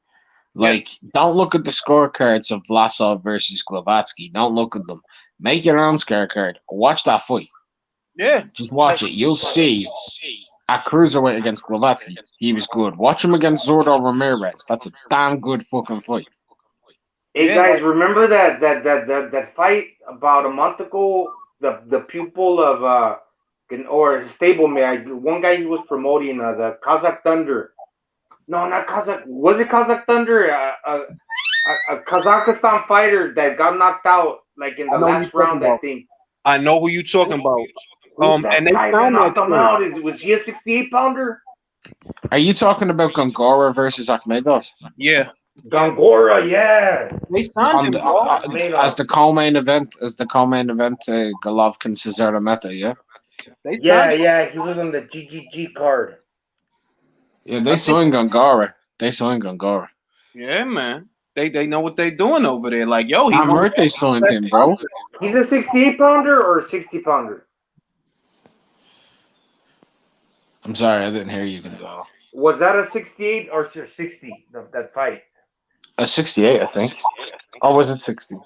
Like, don't look at the scorecards of Vlasov versus Glavatsky. Don't look at them. Make your own scorecard. Watch that fight. Yeah. Just watch it. You'll see. At cruiserweight against Glavatsky, he was good. Watch him against Zordo Ramirez. That's a damn good fucking fight. Hey guys, remember that fight about a month ago? The pupil of or his stablemate. One guy he was promoting, the Kazakh Thunder. No, not Kazakh. Was it Kazakh Thunder? A Kazakhstan fighter that got knocked out like in the last round. I think. I know who you talking about. And they knocked him out. Was he a 68-pounder? Are you talking about Gongora versus Akhmedov? Yeah. Gongora, yeah. They signed him as the co-main event. Golovkin Cesaro Meta, yeah. Yeah. He was on the GGG card. Yeah, they signed Gongora. Yeah, man. They know what they doing over there. Like, yo, I'm right. They signed him, bro. He's a 68-pounder or a 60-pounder? I'm sorry, I didn't hear you, Gonzalo. Was that a 68 or 60? That fight? A 68, I think. Oh, was it 60?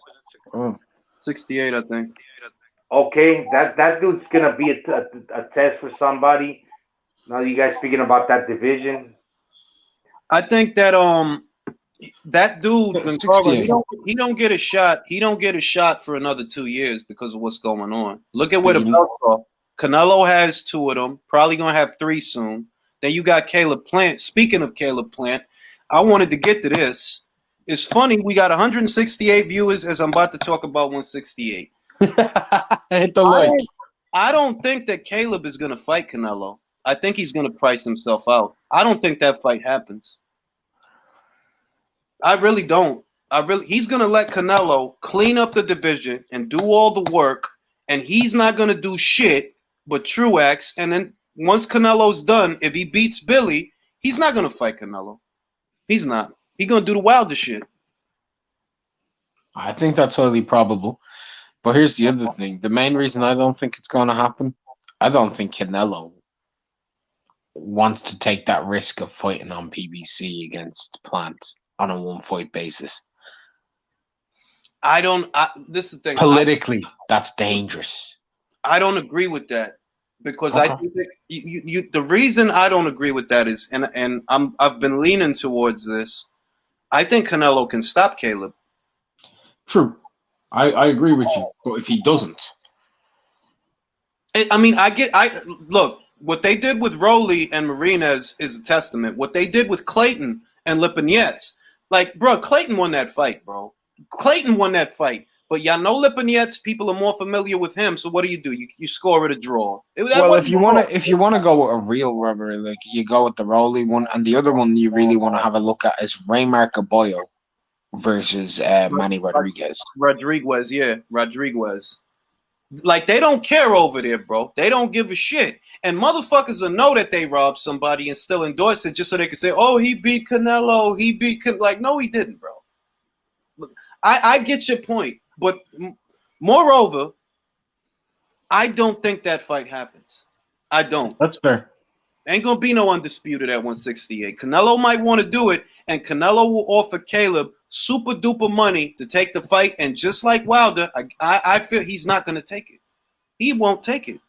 68, I think. Okay, that dude's gonna be a test for somebody. Now you guys speaking about that division. I think that that dude he don't get a shot. He don't get a shot for another 2 years because of what's going on. Look at where the belts are. Canelo has 2 of them. Probably gonna have 3 soon. Then you got Caleb Plant. Speaking of Caleb Plant, I wanted to get to this. It's funny, we got 168 viewers as I'm about to talk about 168. Hit the like. I don't think that Caleb is gonna fight Canelo. I think he's gonna price himself out. I don't think that fight happens. I really don't. He's gonna let Canelo clean up the division and do all the work, and he's not gonna do shit but Truax. And then once Canelo's done, if he beats Billy, he's not gonna fight Canelo. He's not. He's gonna do the wildest shit. I think that's highly probable. But here's the other thing. The main reason I don't think it's gonna happen, I don't think Canelo wants to take that risk of fighting on PBC against Plant on a 1-fight basis. This is the thing. Politically, that's dangerous. I don't agree with that because I think that the reason I don't agree with that is, and I've been leaning towards this. I think Canelo can stop Caleb. True, I agree with you. But if he doesn't, I mean, look. What they did with Rolly and Marinez is a testament. What they did with Clayton and Lipinets, like, bro, Clayton won that fight, bro. Clayton won that fight. But y'all know Lipinets, people are more familiar with him. So what do? You score it a draw. If you want to go with a real rubber, like you go with the Rolly one, and the other one you really want to have a look at is Raymar Caboyo versus Manny Rodriguez. Rodriguez. Like, they don't care over there, bro. They don't give a shit. And motherfuckers will know that they robbed somebody and still endorse it just so they can say, oh, he beat Canelo. Like, no, he didn't, bro. I get your point. But moreover, I don't think that fight happens. I don't. That's fair. Ain't going to be no undisputed at 168. Canelo might want to do it, and Canelo will offer Caleb super duper money to take the fight. And just like Wilder, I feel he's not going to take it. He won't take it.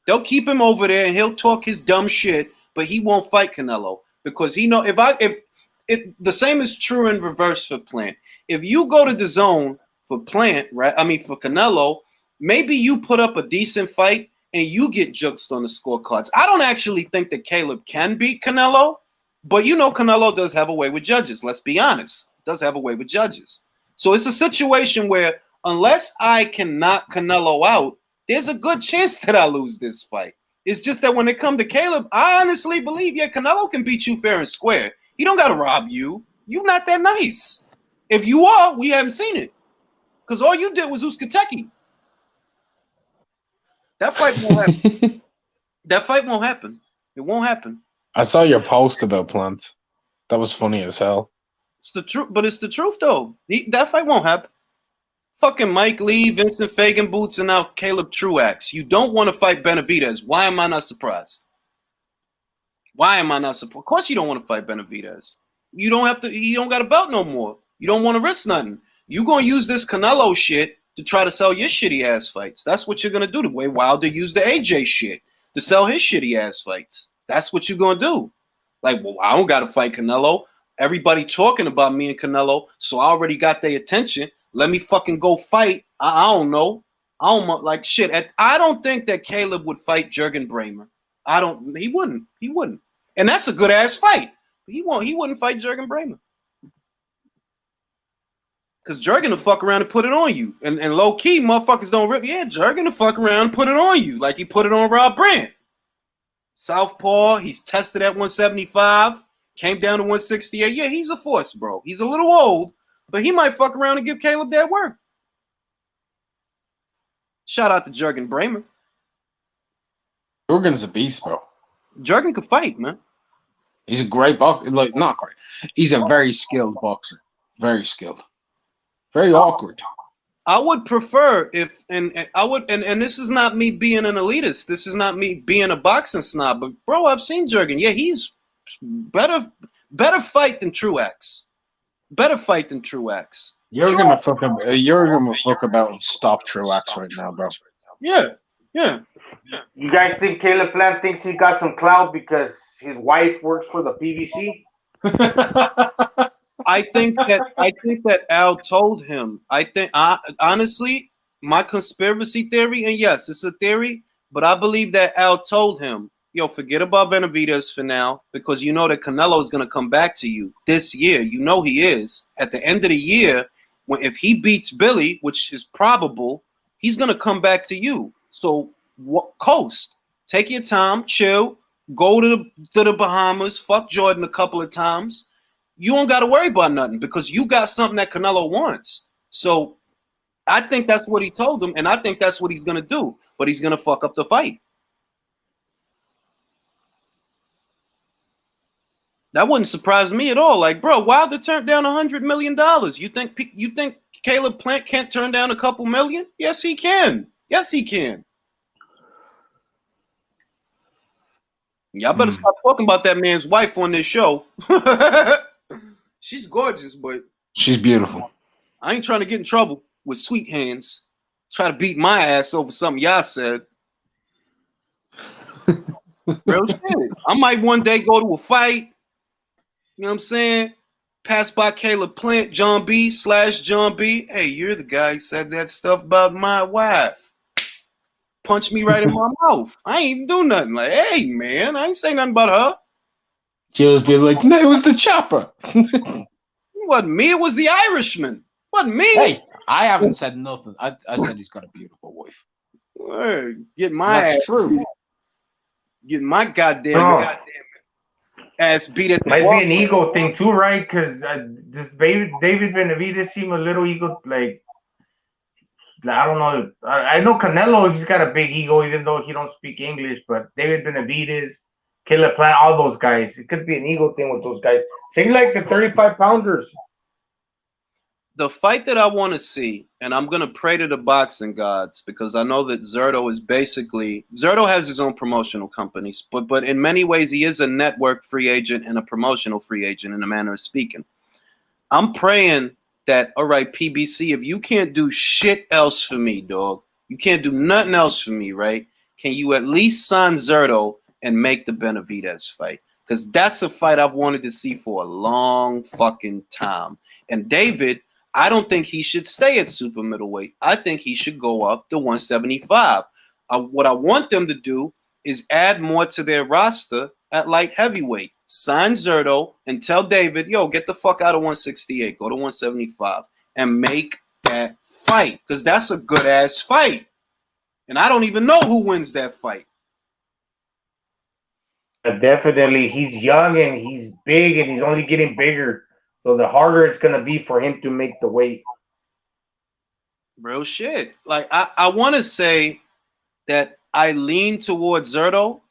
They'll keep him over there, and he'll talk his dumb shit, but he won't fight Canelo because he know if the same is true in reverse for Plant. If you go to the zone for Plant, right? I mean for Canelo, maybe you put up a decent fight and you get juxed on the scorecards. I don't actually think that Caleb can beat Canelo, but you know Canelo does have a way with judges. Let's be honest, does have a way with judges. So it's a situation where unless I can knock Canelo out, there's a good chance that I lose this fight. It's just that when it comes to Caleb, I honestly believe, Canelo can beat you fair and square. He don't got to rob you. You're not that nice. If you are, we haven't seen it. Because all you did was Uzkateki. That fight won't happen. That fight won't happen. It won't happen. I saw your post about Plant. That was funny as hell. It's the truth, but it's the truth, though. That fight won't happen. Fucking Mike Lee, Vincent Fagan Boots, and now Caleb Truax. You don't want to fight Benavidez. Why am I not surprised? Why am I not surprised? Of course you don't want to fight Benavidez. You don't have to. You don't got a belt no more. You don't want to risk nothing. You gonna use this Canelo shit to try to sell your shitty ass fights. That's what you're gonna do. The way Wilder used the AJ shit to sell his shitty ass fights. That's what you're gonna do. Like, well, I don't gotta fight Canelo. Everybody talking about me and Canelo, so I already got their attention. Let me fucking go fight. I don't know. I don't know, like shit. I don't think that Caleb would fight Jurgen Bramer. I don't. He wouldn't. He wouldn't. And that's a good ass fight. He won't. He wouldn't fight Jurgen Bramer. Because Jurgen will fuck around and put it on you. And low key, motherfuckers don't rip. Yeah, Jurgen will fuck around and put it on you. Like he put it on Rob Brandt. Southpaw, he's tested at 175. Came down to 168. Yeah, he's a force, bro. He's a little old, but he might fuck around and give Caleb that work. Shout out to Jurgen Bramer. Jurgen's a beast, bro. Jurgen could fight, man. He's a great boxer. Like, not great. He's a very skilled boxer. Very skilled. Very awkward. I would prefer if, and this is not me being an elitist. This is not me being a boxing snob. But bro, I've seen Jurgen. Yeah, he's better fight than Truax. Better fight than Truax. You're gonna fuck about and stop Truax right now, bro. Yeah. You guys think Caleb Plant thinks he got some clout because his wife works for the PBC? I think that Al told him. Honestly, my conspiracy theory, and yes, it's a theory, but I believe that Al told him, yo, forget about Benavidez for now, because you know that Canelo is going to come back to you this year. You know he is. At the end of the year, if he beats Billy, which is probable, he's going to come back to you. So coast. Take your time, chill, go to the Bahamas, fuck Jordan a couple of times. You don't got to worry about nothing because you got something that Canelo wants. So I think that's what he told him, and I think that's what he's going to do. But he's going to fuck up the fight. That wouldn't surprise me at all. Like, bro, Wilder turned down $100 million. You think Caleb Plant can't turn down a couple million? Yes, he can. Yes, he can. Y'all better stop talking about that man's wife on this show. She's gorgeous, but she's beautiful. I ain't trying to get in trouble with sweet hands. Try to beat my ass over something y'all said. Real shit. I might one day go to a fight. You know what I'm saying? Pass by Caleb Plant, John B. Hey, you're the guy who said that stuff about my wife. Punch me right in my mouth. I ain't even do nothing. Like, hey, man, I ain't say nothing about her. She'll be like, no, it was the chopper. It wasn't me. It was the Irishman. It wasn't me. Hey, I haven't said nothing. I said he's got a beautiful wife. Word. Get my That's ass. true. Get my goddamn ass beat at the Might wall. be an ego thing too, right? Because this David Benavidez seemed a little ego, like I don't know. I know Canelo, he's got a big ego, even though he don't speak English. But David Benavidez, Caleb Plant, all those guys, it could be an ego thing with those guys. Same like the 35-pounders. The fight that I want to see, and I'm going to pray to the boxing gods because I know that Zurdo has his own promotional companies, but in many ways he is a network free agent and a promotional free agent in a manner of speaking. I'm praying that, all right, PBC, if you can't do shit else for me, dog, you can't do nothing else for me, right? Can you at least sign Zurdo and make the Benavidez fight? Because that's a fight I've wanted to see for a long fucking time. And David, I don't think he should stay at super middleweight. I think he should go up to 175. What I want them to do is add more to their roster at light heavyweight. Sign Zurdo and tell David, yo, get the fuck out of 168. Go to 175 and make that fight because that's a good-ass fight. And I don't even know who wins that fight. Definitely. He's young and he's big and he's only getting bigger. So the harder it's going to be for him to make the weight. Real shit. Like, I want to say that I lean towards Zurdo,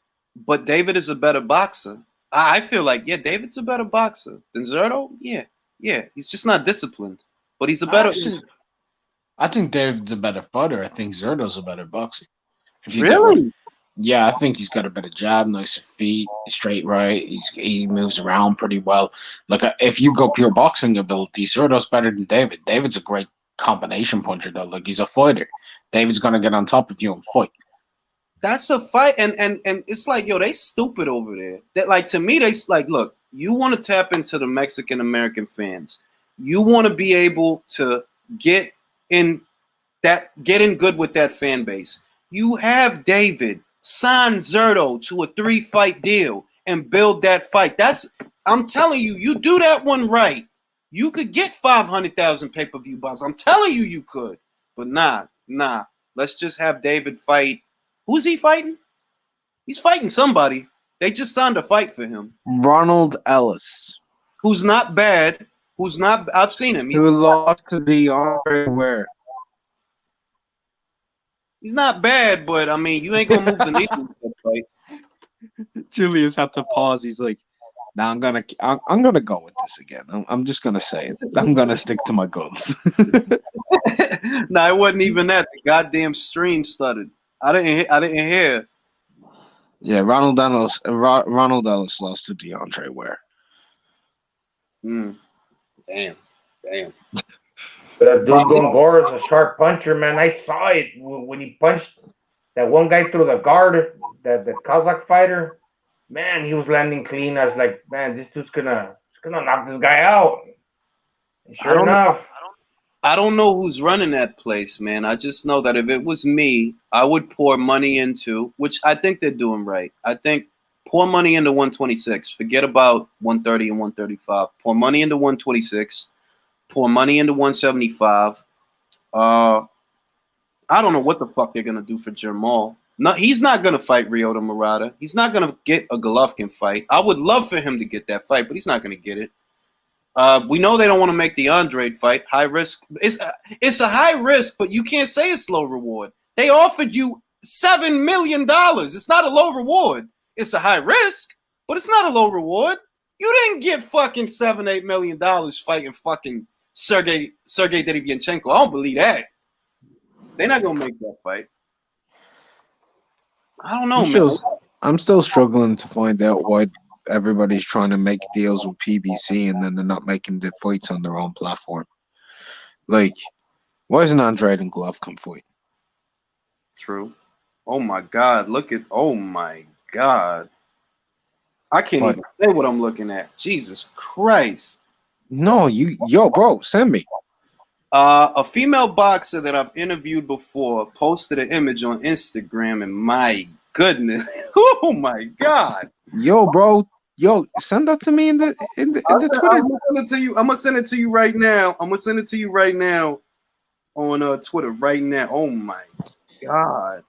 but David is a better boxer. I feel like, yeah, David's a better boxer than Zurdo. Yeah. He's just not disciplined, but he's a better. I think David's a better fighter. I think Zerto's a better boxer. If you get Really? Yeah, I think he's got a better jab, nicer feet, straight right. He moves around pretty well. Like if you go pure boxing ability, Zerto's better than David. David's a great combination puncher though. Like he's a fighter. David's gonna get on top of you and fight. That's a fight, and it's like, yo, they stupid over there. That, like, to me, they like, look, you want to tap into the Mexican American fans. You want to be able to get in good with that fan base. You have David sign Zerto to a 3-fight deal and build that fight. I'm telling you, you do that one right, you could get 500,000 pay-per-view buys. I'm telling you, you could. But nah. Let's just have David fight. Who's he fighting? He's fighting somebody. They just signed a fight for him. Ronald Ellis. Who's not bad. I've seen him. Who lost to DeAndre Ware. He's not bad, but I mean, you ain't gonna move the needle in that fight. Julius had to pause. He's like, "Nah, I'm gonna go with this again. I'm just gonna say it. I'm gonna stick to my guns." Nah, it wasn't even that. The goddamn stream stuttered. I didn't hear. Yeah, Ronald Ellis lost to DeAndre Ware. Damn. That dude Gongora is a sharp puncher, man. I saw it when he punched that one guy through the guard, the Kazakh fighter. Man, he was landing clean. I was like, man, this dude's gonna knock this guy out. And sure enough. I don't know who's running that place, man. I just know that if it was me, I would pour money into, which I think they're doing right. I think pour money into 126. Forget about 130 and 135. Pour money into 126. Pour money into 175. I don't know what the fuck they're gonna do for Jermall. No, he's not gonna fight Ryota Murata. He's not gonna get a Golovkin fight. I would love for him to get that fight, but he's not gonna get it. We know they don't want to make the Andrade fight. High risk. It's a high risk, but you can't say it's low reward. They offered you $7 million. It's not a low reward. It's a high risk, but it's not a low reward. You didn't get fucking $7-8 million fighting fucking Sergey Derevianchenko. I don't believe that. They're not gonna make that fight. I don't know, man. I'm still struggling to find out why everybody's trying to make deals with PBC and then they're not making the fights on their own platform. Like, why isn't Andrade and Golovkin fight? True. Oh my God! Oh my God! I can't even say what I'm looking at. Jesus Christ! No, bro, send me. A female boxer that I've interviewed before posted an image on Instagram, and my goodness, oh my God! Bro, send that to me in the Twitter. I'm gonna send it to you. I'm gonna send it to you right now. On Twitter right now. Oh my God!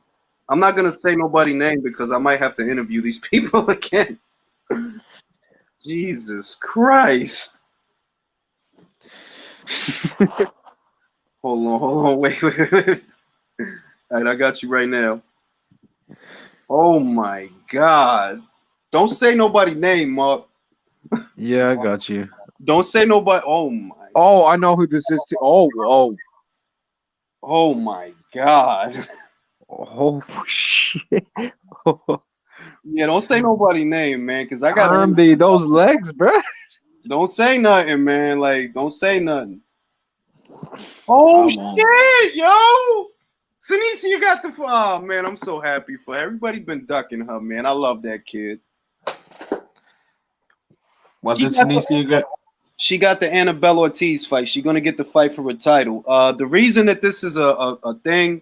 I'm not gonna say nobody's name because I might have to interview these people again. Jesus Christ! Hold on, wait. All right, I got you right now. Oh my God! Don't say nobody's name, Mark. Yeah, I got you. Don't say nobody. Oh my. Oh, I know who this is. Oh my God. Oh shit. Yeah, don't say nobody's name, man, because I got those legs, bro. Don't say nothing, man. Like, don't say nothing. Oh shit, yo! Sinise, you got the. Oh man, I'm so happy for her. Everybody been ducking her, man. I love that kid. What did Sinise get? She got the Annabelle Ortiz fight. She's gonna get the fight for her title. The reason that this is a thing,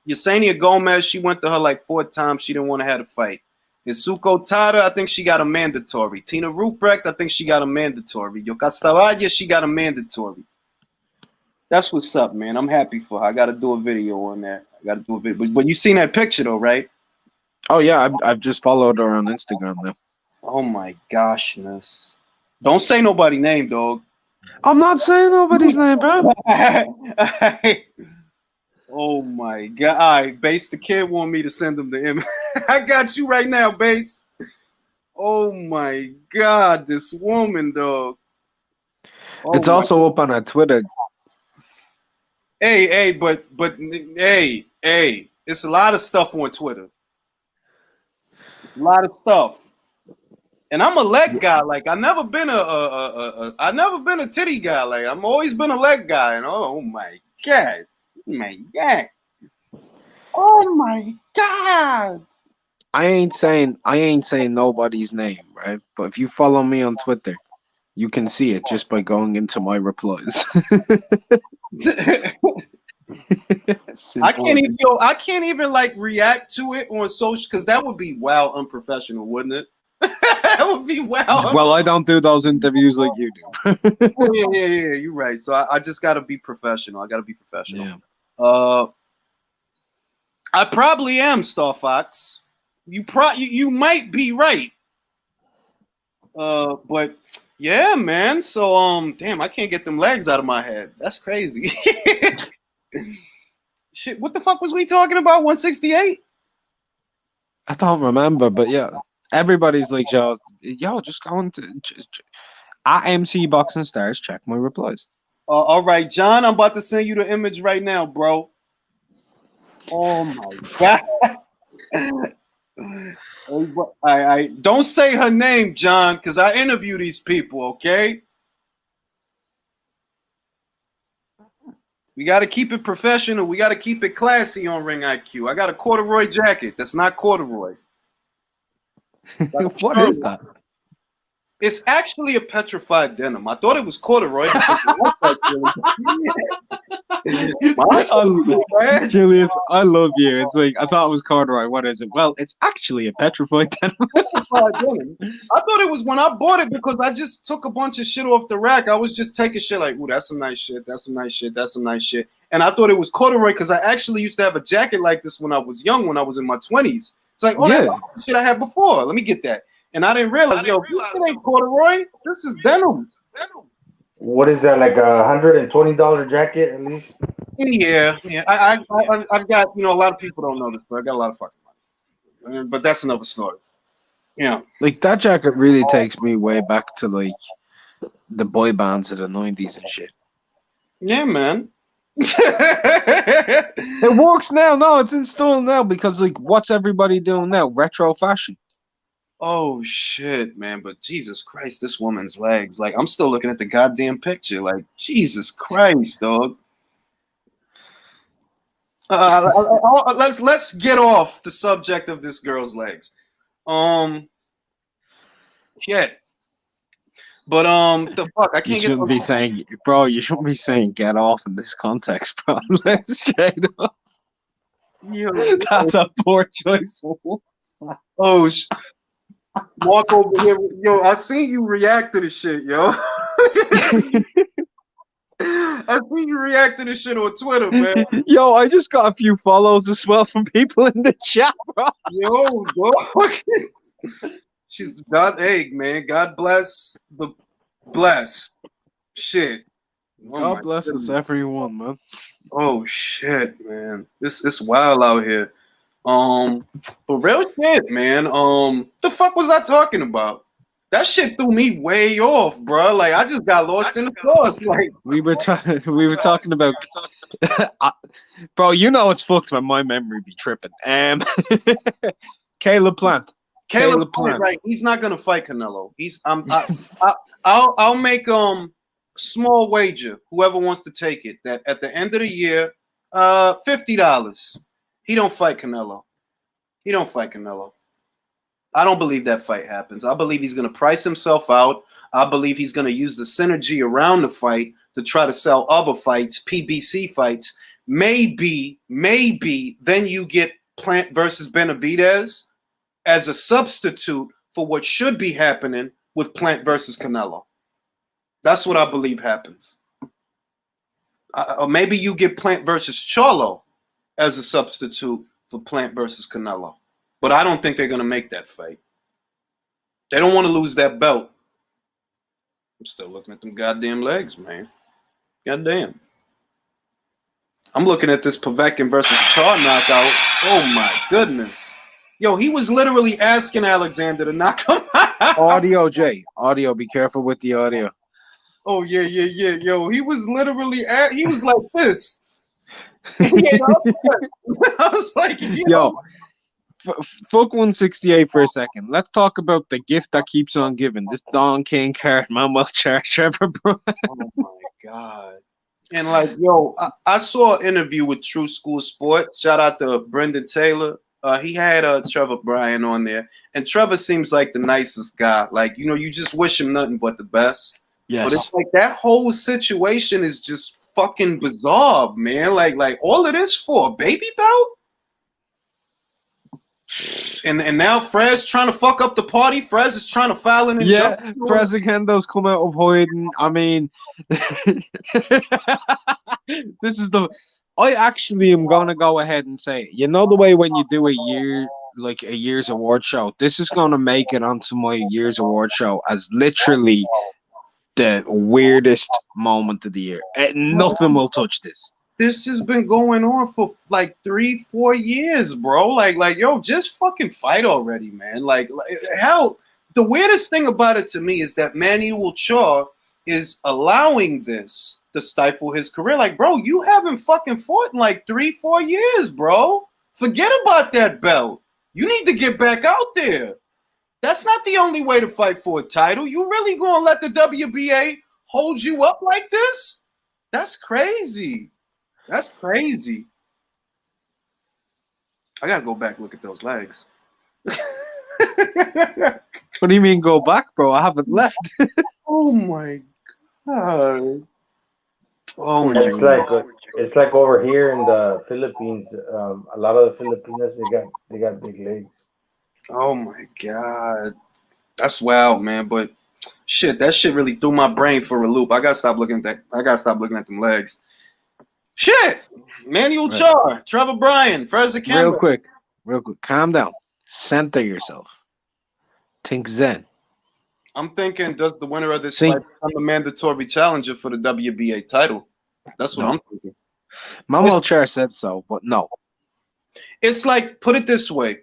Yesenia Gomez, she went to her like 4 times. She didn't want to have a fight. Isuko Tada, I think she got a mandatory. Tina Ruprecht, I think she got a mandatory. Yokastavaya, she got a mandatory. That's what's up, man. I'm happy for her. I got to do a video on that. But you seen that picture though, right? Oh yeah, I've just followed her on Instagram now. Oh my goshness! Don't say nobody's name, dog. I'm not saying nobody's name, bro. Oh my God! All right, Base, the kid want me to send him the image. I got you right now, Base. Oh my God, this woman, dog. Oh it's also up on our Twitter. but hey, it's a lot of stuff on Twitter. A lot of stuff. And I'm a leg guy. Like I've never been I've never been a titty guy. Like I've always been a leg guy. And oh my god, oh my god. I ain't saying nobody's name, right? But if you follow me on Twitter, you can see it just by going into my replies. I can't even like react to it on social because that would be wild unprofessional, wouldn't it? That would be wild. Well, I don't do those interviews like you do. Oh, yeah. You're right. So I just got to be professional. I got to be professional. Yeah. I probably am, Star Fox. You might be right. But yeah, man. So damn, I can't get them legs out of my head. That's crazy. Shit, what the fuck was we talking about? 168? I don't remember, but yeah, everybody's like, yo, just go into at MC Boxing Stars. Check my replies. All right, John, I'm about to send you the image right now, bro. Oh my god. I don't say her name, John, because I interview these people, okay? We got to keep it professional. We got to keep it classy on Ring IQ. I got a corduroy jacket. That's not corduroy. What is that? It's actually a petrified denim. I thought it was corduroy. Julius, I love you. It's like I thought it was corduroy. What is it? Well, it's actually a petrified denim. I thought it was when I bought it because I just took a bunch of shit off the rack. I was just taking shit like, ooh, that's some nice shit. That's some nice shit. That's some nice shit. And I thought it was corduroy because I actually used to have a jacket like this when I was young, when I was in my 20s. It's like, oh, that's the shit I had before. Let me get that. And I didn't realize, this ain't corduroy. This is denim. What is that, like a $120 jacket at least? Yeah. I've got, a lot of people don't know this, but I got a lot of fucking money. But that's another story. Yeah. Like that jacket really takes me way back to like the boy bands of the 90s and shit. Yeah, man. It works now. No, it's installed now because like what's everybody doing now? Retro fashion. Oh shit, man! But Jesus Christ, this woman's legs. Like I'm still looking at the goddamn picture. Like Jesus Christ, dog. Let's get off the subject of this girl's legs. Shit. But the fuck, I can't. You shouldn't be saying, bro. You shouldn't be saying "get off" in this context, bro. Let's straight up. Yo, that's a poor choice. Oh. Walk over here, yo. I seen you react to this shit, yo. I seen you react to this shit on Twitter, man. Yo, I just got a few follows as well from people in the chat, bro. Yo, dog. She's God egg, man. God bless the blessed. Shit. Oh, God bless us, everyone, man. Oh shit, man. It's wild out here. But real shit, man. The fuck was I talking about? That shit threw me way off, bro. Like I just got lost in the sauce. Like we were talking about, bro. You know it's fucked when my memory be tripping. Caleb Plant. Caleb Plant, right? He's not gonna fight Canelo. I'll make small wager. Whoever wants to take it, that at the end of the year, $50. He don't fight Canelo. He don't fight Canelo. I don't believe that fight happens. I believe he's going to price himself out. I believe he's going to use the synergy around the fight to try to sell other fights, PBC fights. Maybe then you get Plant versus Benavidez as a substitute for what should be happening with Plant versus Canelo. That's what I believe happens. Or maybe you get Plant versus Charlo as a substitute for Plant versus Canelo. But I don't think they're going to make that fight. They don't want to lose that belt. I'm still looking at them goddamn legs, man. Goddamn. I'm looking at this Povetkin versus Char knockout. Oh, my goodness. Yo, he was literally asking Alexander to knock him out. Audio, Jay. Audio. Be careful with the audio. Oh, yeah. Yo, he was literally he was like this. You know? I was like, Yo, fuck 168 for a second. Let's talk about the gift that keeps on giving. This Don King card, Manuel Trevor Bryan. oh my God. And like, yo, I saw an interview with True School Sports. Shout out to Brendan Taylor. He had Trevor Bryan on there. And Trevor seems like the nicest guy. Like, you just wish him nothing but the best. But it's like that whole situation is just fucking bizarre, man. Like all of this for a baby belt? And now Frez trying to fuck up the party. Frez is trying to file an injunction. Yeah, Prezidento's come out of hiding. I mean, this is the. I actually am gonna go ahead and say, the way when you do a year's award show, this is gonna make it onto my year's award show as literally the weirdest moment of the year. Nothing will touch this. This has been going on for like 3-4 years, bro. Like, yo, just fucking fight already, man. Like hell, the weirdest thing about it to me is that Manuel Chaw is allowing this to stifle his career. Like, bro, you haven't fucking fought in like 3-4 years, bro. Forget about that belt. You need to get back out there. That's not the only way to fight for a title. You really gonna let the WBA hold you up like this? That's crazy. That's crazy. I gotta go back and look at those legs. What do you mean go back, bro? I haven't left. Oh my God. Oh my It's like over here in the Philippines. A lot of the Filipinos they got big legs. Oh my God. That's wild, man. But shit, that shit really threw my brain for a loop. I gotta stop looking at that. I gotta stop looking at them legs. Shit. Manuel Chaw, Trevor Bryan, Freza Campbell. Real quick. Calm down. Center yourself. Think zen. I'm thinking, does the winner of this fight become the mandatory challenger for the WBA title? That's what I'm thinking. Manuel Chair said so, but no. It's like, put it this way.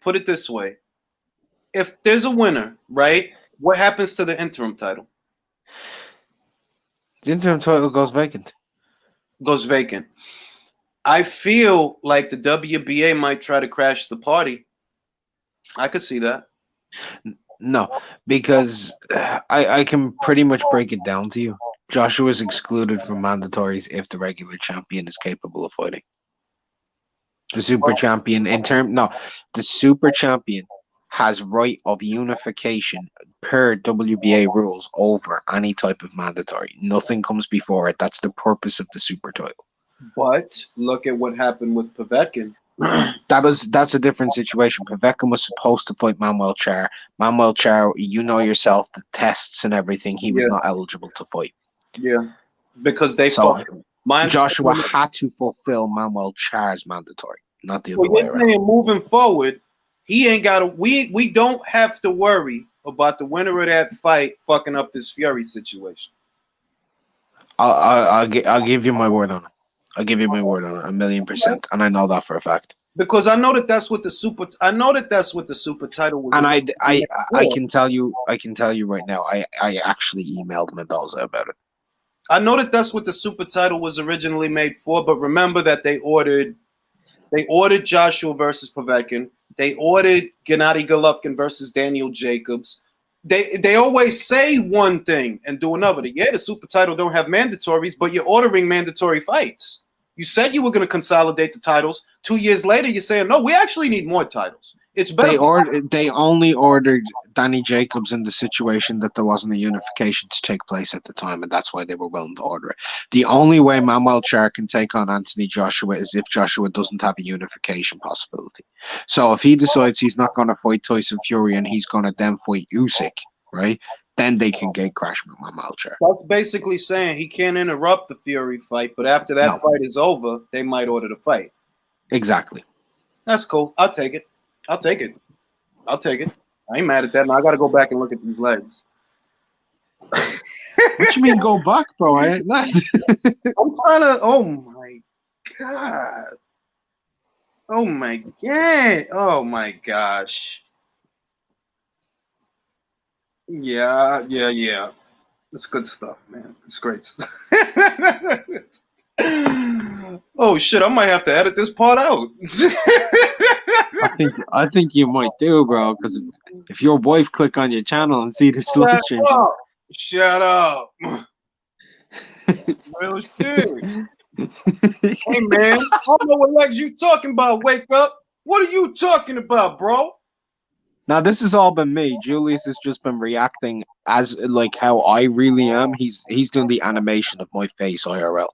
If there's a winner, right, what happens to the interim title? The interim title goes vacant. I feel like the WBA might try to crash the party. I could see that. No, because I can pretty much break it down to you. Joshua is excluded from mandatories if the regular champion is capable of fighting. The super champion the super champion has right of unification per WBA rules over any type of mandatory. Nothing comes before it. That's the purpose of the super title. But look at what happened with Povetkin. That's a different situation. Povetkin was supposed to fight Manuel Chair. Manuel Chair, you know yourself, the tests and everything, he was not eligible to fight. Yeah, because they fought him. Joshua had to fulfill Manuel Chair's mandatory, not the other way around. Moving forward, he ain't got to. We don't have to worry about the winner of that fight fucking up this Fury situation. I'll give you my word on it. I'll give you my word on it, 1,000,000%, and I know that for a fact. Because I know that that's what the super. I know that that's what the super title was. And I can tell you right now. I actually emailed Mendoza about it. I know that that's what the super title was originally made for, but remember that they ordered Joshua versus Povetkin. They ordered Gennady Golovkin versus Daniel Jacobs. They always say one thing and do another. Yeah, the super title don't have mandatories, but you're ordering mandatory fights. You said you were going to consolidate the titles. 2 years later, you're saying, no, we actually need more titles. It's better. They only ordered Danny Jacobs in the situation that there wasn't a unification to take place at the time, and that's why they were willing to order it. The only way Manuel Chair can take on Anthony Joshua is if Joshua doesn't have a unification possibility. So if he decides he's not going to fight Tyson Fury and he's going to then fight Usyk, right? Then they can gate crash with Manuel Chair. That's basically saying he can't interrupt the Fury fight, but after that fight is over, they might order the fight. Exactly. That's cool. I'll take it. I ain't mad at that. Now I got to go back and look at these legs. What you mean go back, bro? I ain't not. I'm trying to. Oh my god. Oh my god. Oh my gosh. Yeah. It's good stuff, man. It's great stuff. Oh shit! I might have to edit this part out. I think you might do, bro. Because if your wife click on your channel and see this live stream, Shut up. Real shit. Hey man, I don't know what legs you talking about. Wake up. What are you talking about, bro? now this has all been me. Julius has just been reacting as like how I really am. He's doing the animation of my face IRL.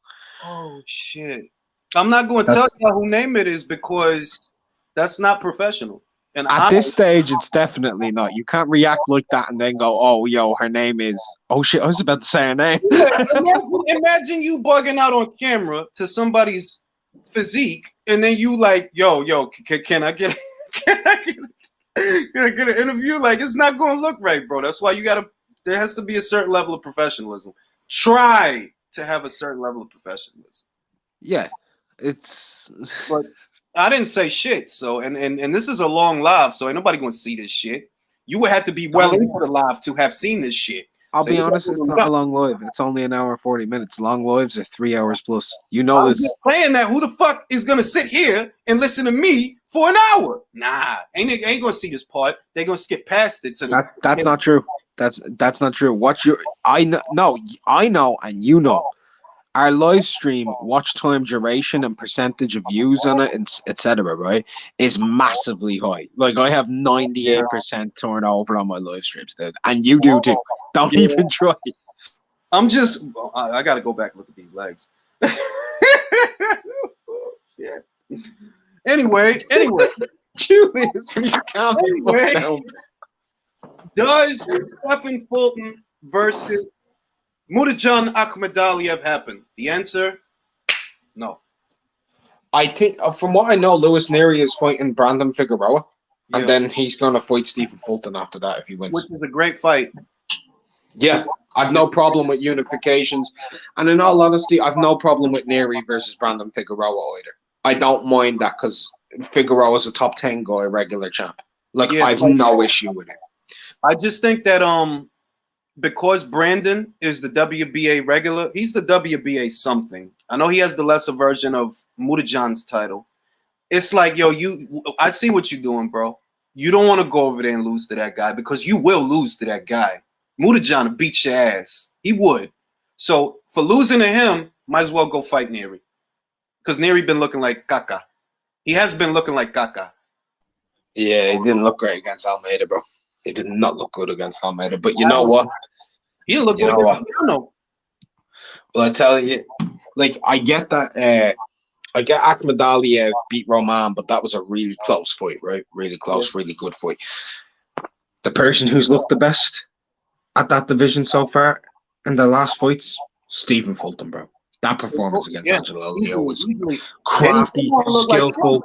Oh shit! I'm not going to tell you who name it is because that's not professional. And at this stage, it's definitely not. You can't react like that and then go, "Oh, yo, her name is." Oh shit! I was about to say her name. Imagine you bugging out on camera to somebody's physique, and then you like, "Yo, can I get an interview?" Like, it's not going to look right, bro. That's why there has to be a certain level of professionalism. Try to have a certain level of professionalism. Yeah, it's. But I didn't say shit. So, and this is a long live, so ain't nobody gonna see this shit. You would have to be well into the live to have seen this shit. I'll be honest, it's not a long live. It's only an hour and 40 minutes. Long lives are 3 hours plus. You know this. Just saying that. Who the fuck is gonna sit here and listen to me for an hour? Nah, ain't gonna see this part. They're gonna skip past it. That's not true. That's not true. I know, and you know. Our live stream watch time duration and percentage of views on it, and etc. Right, is massively high. Like I have 98% turnover on my live streams, dude, and you do too. Don't even try. I gotta go back and look at these legs. Yeah. Anyway, Julius, you can't be fucked down. Does Stephen Fulton versus Muradjan Akhmadaliev happen? The answer, no. I think, from what I know, Lewis Neary is fighting Brandon Figueroa, and then he's going to fight Stephen Fulton after that if he wins. Which is a great fight. Yeah, I've no problem with unifications, and in all honesty, I've no problem with Neary versus Brandon Figueroa either. I don't mind that because Figueroa's a top 10 guy, regular champ. Like, I've no issue with it. I just think that because Brandon is the WBA regular, he's the WBA something. I know he has the lesser version of Muradjan's title. It's like, yo, I see what you're doing, bro. You don't want to go over there and lose to that guy because you will lose to that guy. Muradjan will beat your ass. He would. So for losing to him, might as well go fight Neary. Because Neary been looking like caca. He has been looking like caca. Yeah, he didn't look great against Almeida, bro. He did not look good against Almeida. But you know what? He didn't look good against Canelo. Well, I tell you, like, I get that. I get Akhmadaliev beat Roman, but that was a really close fight, right? Really close, really good fight. The person who's looked the best at that division so far in the last fights, Stephen Fulton, bro. That performance against Angelo Leo was crafty, skillful.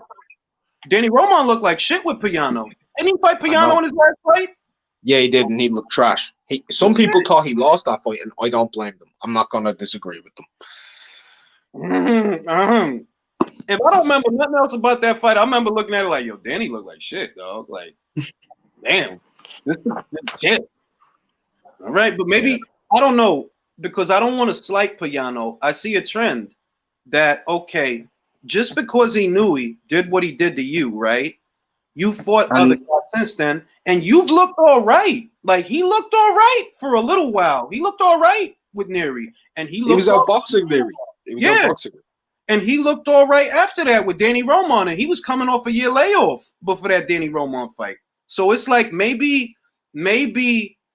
Danny Roman looked like shit with Payano. Didn't he fight Payano in his last fight? Yeah, he did, and he looked trash. Some people thought he lost that fight, and I don't blame them. I'm not going to disagree with them. If I don't remember nothing else about that fight, I remember looking at it like, yo, Danny looked like shit, dog. Like, damn. This is shit. All right, but maybe, I don't know, because I don't want to slight Payano. I see a trend that, okay, just because he knew he did what he did to you, right? You fought other guys since then, and you've looked all right. Like, he looked all right for a little while. He looked all right with Neary. And he was outboxing Neary. Outboxing. And he looked all right after that with Danny Roman, and he was coming off a year layoff before that Danny Roman fight. So it's like maybe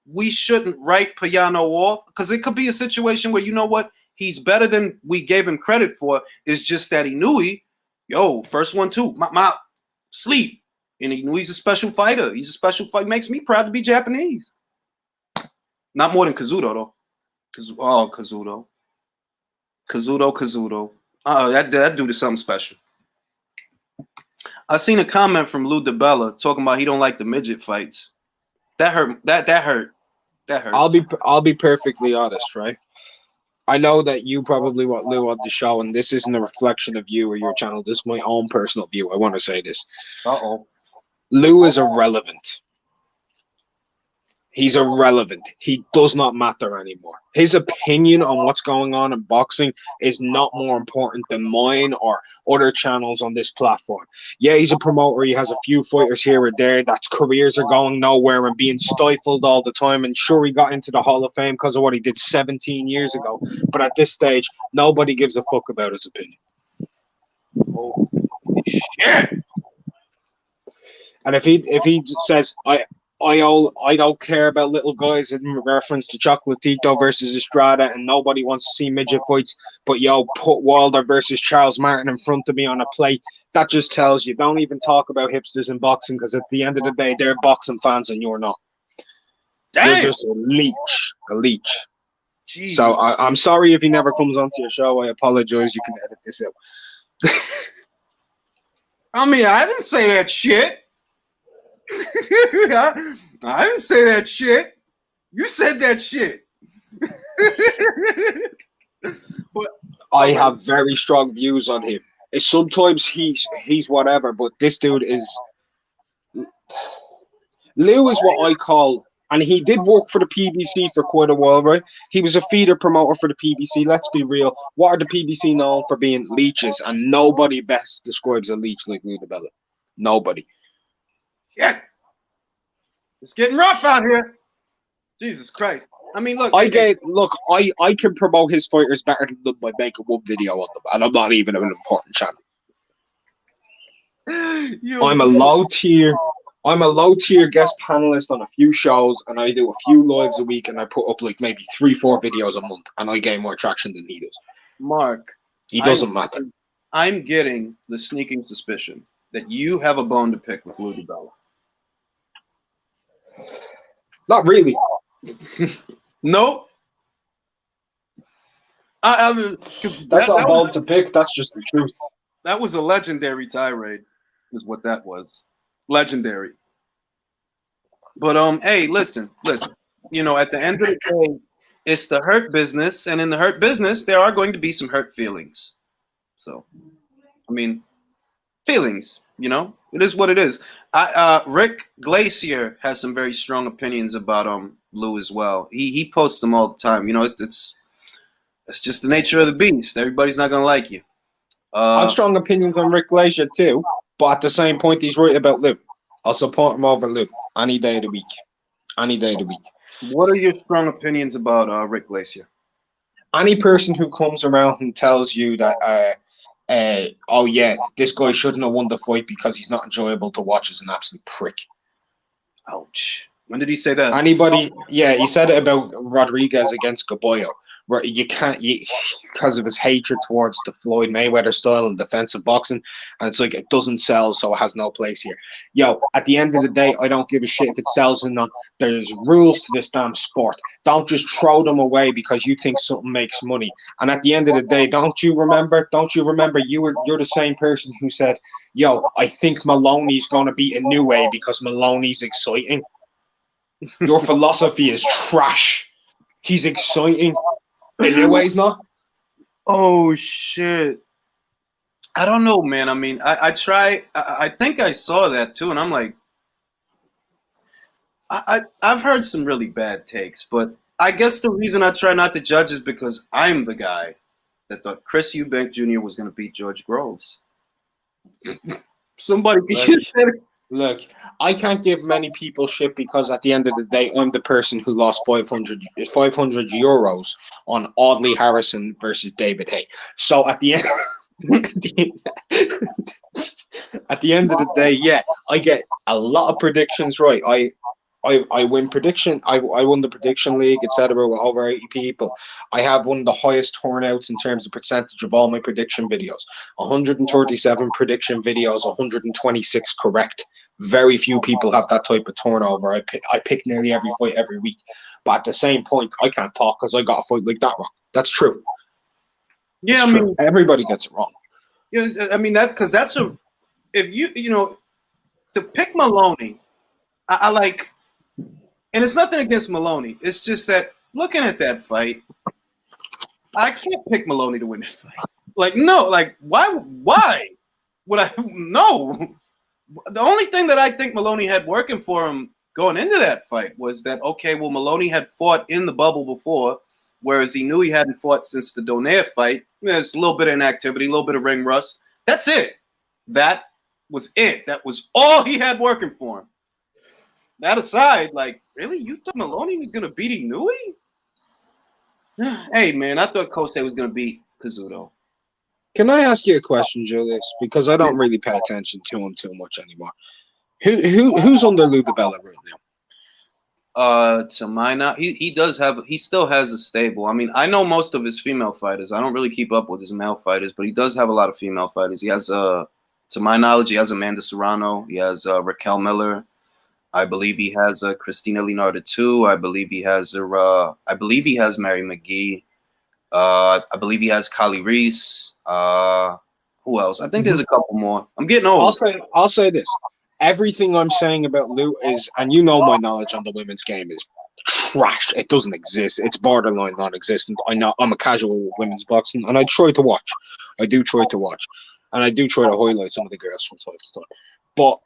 we shouldn't write Payano off, because it could be a situation where, you know what, he's better than we gave him credit for. It's just that he knew first one too, sleep. And he knew he's a special fighter. He's a special fighter. Makes me proud to be Japanese. Not more than Kazuto, though. Kazuto. Oh, that dude is something special. I seen a comment from Lou DeBella talking about he don't like the midget fights. That hurt. That hurt. That hurt. I'll be perfectly honest, right? I know that you probably want Lou on the show, and this isn't a reflection of you or your channel. This is my own personal view. I want to say this. Uh-oh. Lou is irrelevant. He's irrelevant. He does not matter anymore. His opinion on what's going on in boxing is not more important than mine or other channels on this platform. Yeah, he's a promoter. He has a few fighters here or there. That's careers are going nowhere and being stifled all the time. And sure, he got into the Hall of Fame because of what he did 17 years ago. But at this stage, nobody gives a fuck about his opinion. Oh, shit. And if he says I don't care about little guys in reference to Chocolatito versus Estrada, and nobody wants to see midget fights, but yo, put Wilder versus Charles Martin in front of me on a plate. That just tells you don't even talk about hipsters in boxing, because at the end of the day, they're boxing fans and you're not. Damn. You're just a leech. Jesus. So I'm sorry if he never comes onto your show. I apologize. You can edit this out. I mean, I didn't say that shit. I didn't say that shit. You said that shit. But I have very strong views on him. Sometimes he's whatever, but this dude is Lou is what I call, and he did work for the PBC for quite a while, right? He was a feeder promoter for the PBC. Let's be real. What are the PBC known for? Being leeches, and nobody best describes a leech like Lou DiBella. Nobody. yeah, it's getting rough out here. Jesus Christ. I mean, look. I can promote his fighters better than by making one video on them, and I'm not even an important channel. I'm a low tier guest panelist on a few shows, and I do a few lives a week, and I put up like maybe 3-4 videos a month, and I gain more traction than he does. Mark, He doesn't matter. I'm getting the sneaking suspicion that you have a bone to pick with Lou DiBella. Not really. Nope. That's not a bone to pick. That's just the truth. That was a legendary tirade, is what that was. Legendary. But hey, listen. You know, at the end of the day, it's the hurt business, and in the hurt business, there are going to be some hurt feelings. So, I mean, feelings. You know, it is what it is. Rick Glacier has some very strong opinions about Lou as well. He posts them all the time. You know, it's just the nature of the beast. Everybody's not gonna like you. I have strong opinions on Rick Glacier too, but at the same point, he's right about Lou. I'll support him over Lou any day of the week. Any day of the week. What are your strong opinions about Rick Glacier? Any person who comes around and tells you that, oh yeah, this guy shouldn't have won the fight because he's not enjoyable to watch is an absolute prick. Ouch. When did he say that? Anybody? Yeah, he said it about Rodriguez against Gaboyo. Where you can't, because of his hatred towards the Floyd Mayweather style and defensive boxing, and it's like it doesn't sell, so it has no place here. Yo, at the end of the day, I don't give a shit if it sells or not. There's rules to this damn sport. Don't just throw them away because you think something makes money. And at the end of the day, don't you remember? You're the same person who said, "Yo, I think Maloney's gonna beat Inoue because Maloney's exciting." Your philosophy is trash. He's exciting. Anyway's not. Oh shit! I don't know, man. I mean, I try. I think I saw that too, and I'm like, I've heard some really bad takes, but I guess the reason I try not to judge is because I'm the guy that thought Chris Eubank Jr. was going to beat George Groves. Somebody Look, I can't give many people shit because at the end of the day, I'm the person who lost 500 euros on Audley Harrison versus David Hay. So at the end, at the end of the day, yeah, I get a lot of predictions right. I win prediction. I won the prediction league, etc. with over 80 people. I have one of the highest turnouts in terms of percentage of all my prediction videos. 137 prediction videos, 126 correct. Very few people have that type of turnover. I pick nearly every fight every week. But at the same point, I can't talk because I got a fight like that wrong. That's true. Yeah, I mean, everybody gets it wrong. Yeah, I mean that's a if you know to pick Maloney, I like, and it's nothing against Maloney. It's just that looking at that fight, I can't pick Maloney to win that fight. Like no, like why would I? No. The only thing that I think Maloney had working for him going into that fight was that, okay, well, Maloney had fought in the bubble before, whereas he knew he hadn't fought since the Donaire fight. There's a little bit of inactivity, a little bit of ring rust. That's it. That was it. That was all he had working for him. That aside, like, really? You thought Maloney was going to beat Inoue? Hey, man, I thought Kosei was going to beat Kazuto. Can I ask you a question, Julius? Because I don't really pay attention to him too much anymore. Who's under Lou DiBella right now? To my knowledge, he still has a stable. I mean, I know most of his female fighters. I don't really keep up with his male fighters, but he does have a lot of female fighters. He has to my knowledge, he has Amanda Serrano. He has Raquel Miller. I believe he has Christina Leonardo too. I believe he has Mary McGee. I believe he has Kali Reese. Who else? I think there's a couple more. I'm getting old. I'll say this. Everything I'm saying about Lou is, and you know my knowledge on the women's game is trash. It doesn't exist. It's borderline non-existent. I know I'm a casual with women's boxing, and I try to watch. I do try to watch, and I do try to highlight some of the girls from time to time. But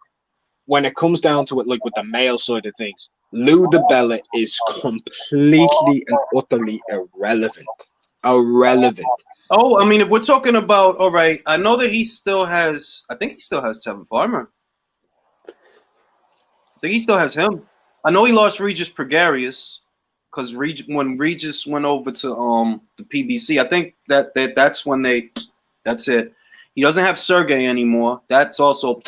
when it comes down to it, like with the male side of things, Lou DiBella is completely and utterly irrelevant. Oh, I mean, if we're talking about, all right, I know that he still has, I think he still has Tevin Farmer. I think he still has him. I know he lost Regis Pregarius because when Regis went over to the PBC, I think that's when that's it. He doesn't have Sergey anymore. That's also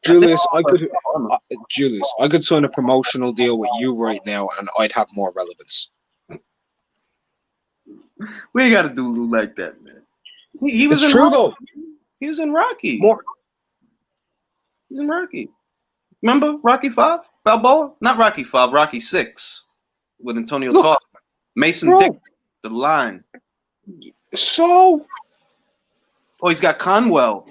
Julius, I could sign a promotional deal with you right now, and I'd have more relevance. We ain't got to do Lou like that, man. He was it's in true Rocky. though. He was in Rocky. More. He was in Rocky. Remember Rocky 5? Balboa? Not Rocky 5, Rocky 6 with Antonio Tarver. Mason bro. Dick, the line. So. Oh, he's got Conwell.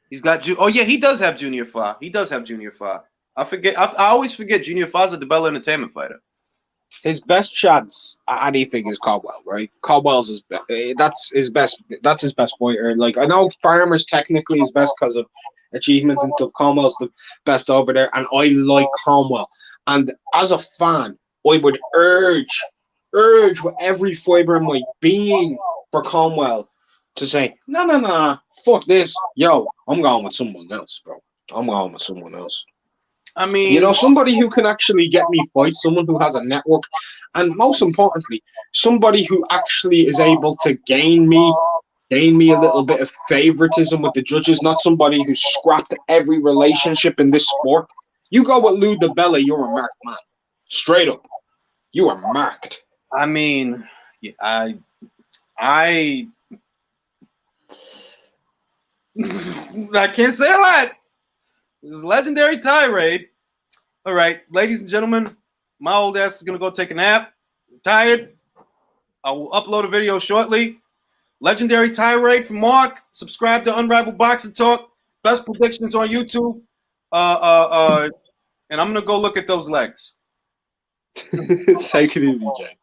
He's got he does have Junior Fa. He does have Junior Fa. I forget. I always forget Junior Fa's a DiBella Entertainment fighter. His best chance at anything is Caldwell, right? Caldwell's that's his best fighter. Like, I know Farmer's technically his best because of achievements and stuff. Caldwell's the best over there, and I like Caldwell. And as a fan, I would urge with every fiber in my being for Caldwell to say, no, fuck this. Yo, I'm going with someone else, bro. I'm going with someone else. I mean, you know, somebody who can actually get me fights, someone who has a network, and most importantly, somebody who actually is able to gain me a little bit of favoritism with the judges, not somebody who scrapped every relationship in this sport. You go with Lou DiBella, you're a marked man. Straight up. You are marked. I mean, I can't say a lot. This is a legendary tirade. All right, ladies and gentlemen, my old ass is going to go take a nap. I'm tired. I will upload a video shortly. Legendary tirade from Mark. Subscribe to Unrivaled Boxing Talk. Best predictions on YouTube. And I'm going to go look at those legs. Take it easy, Jay.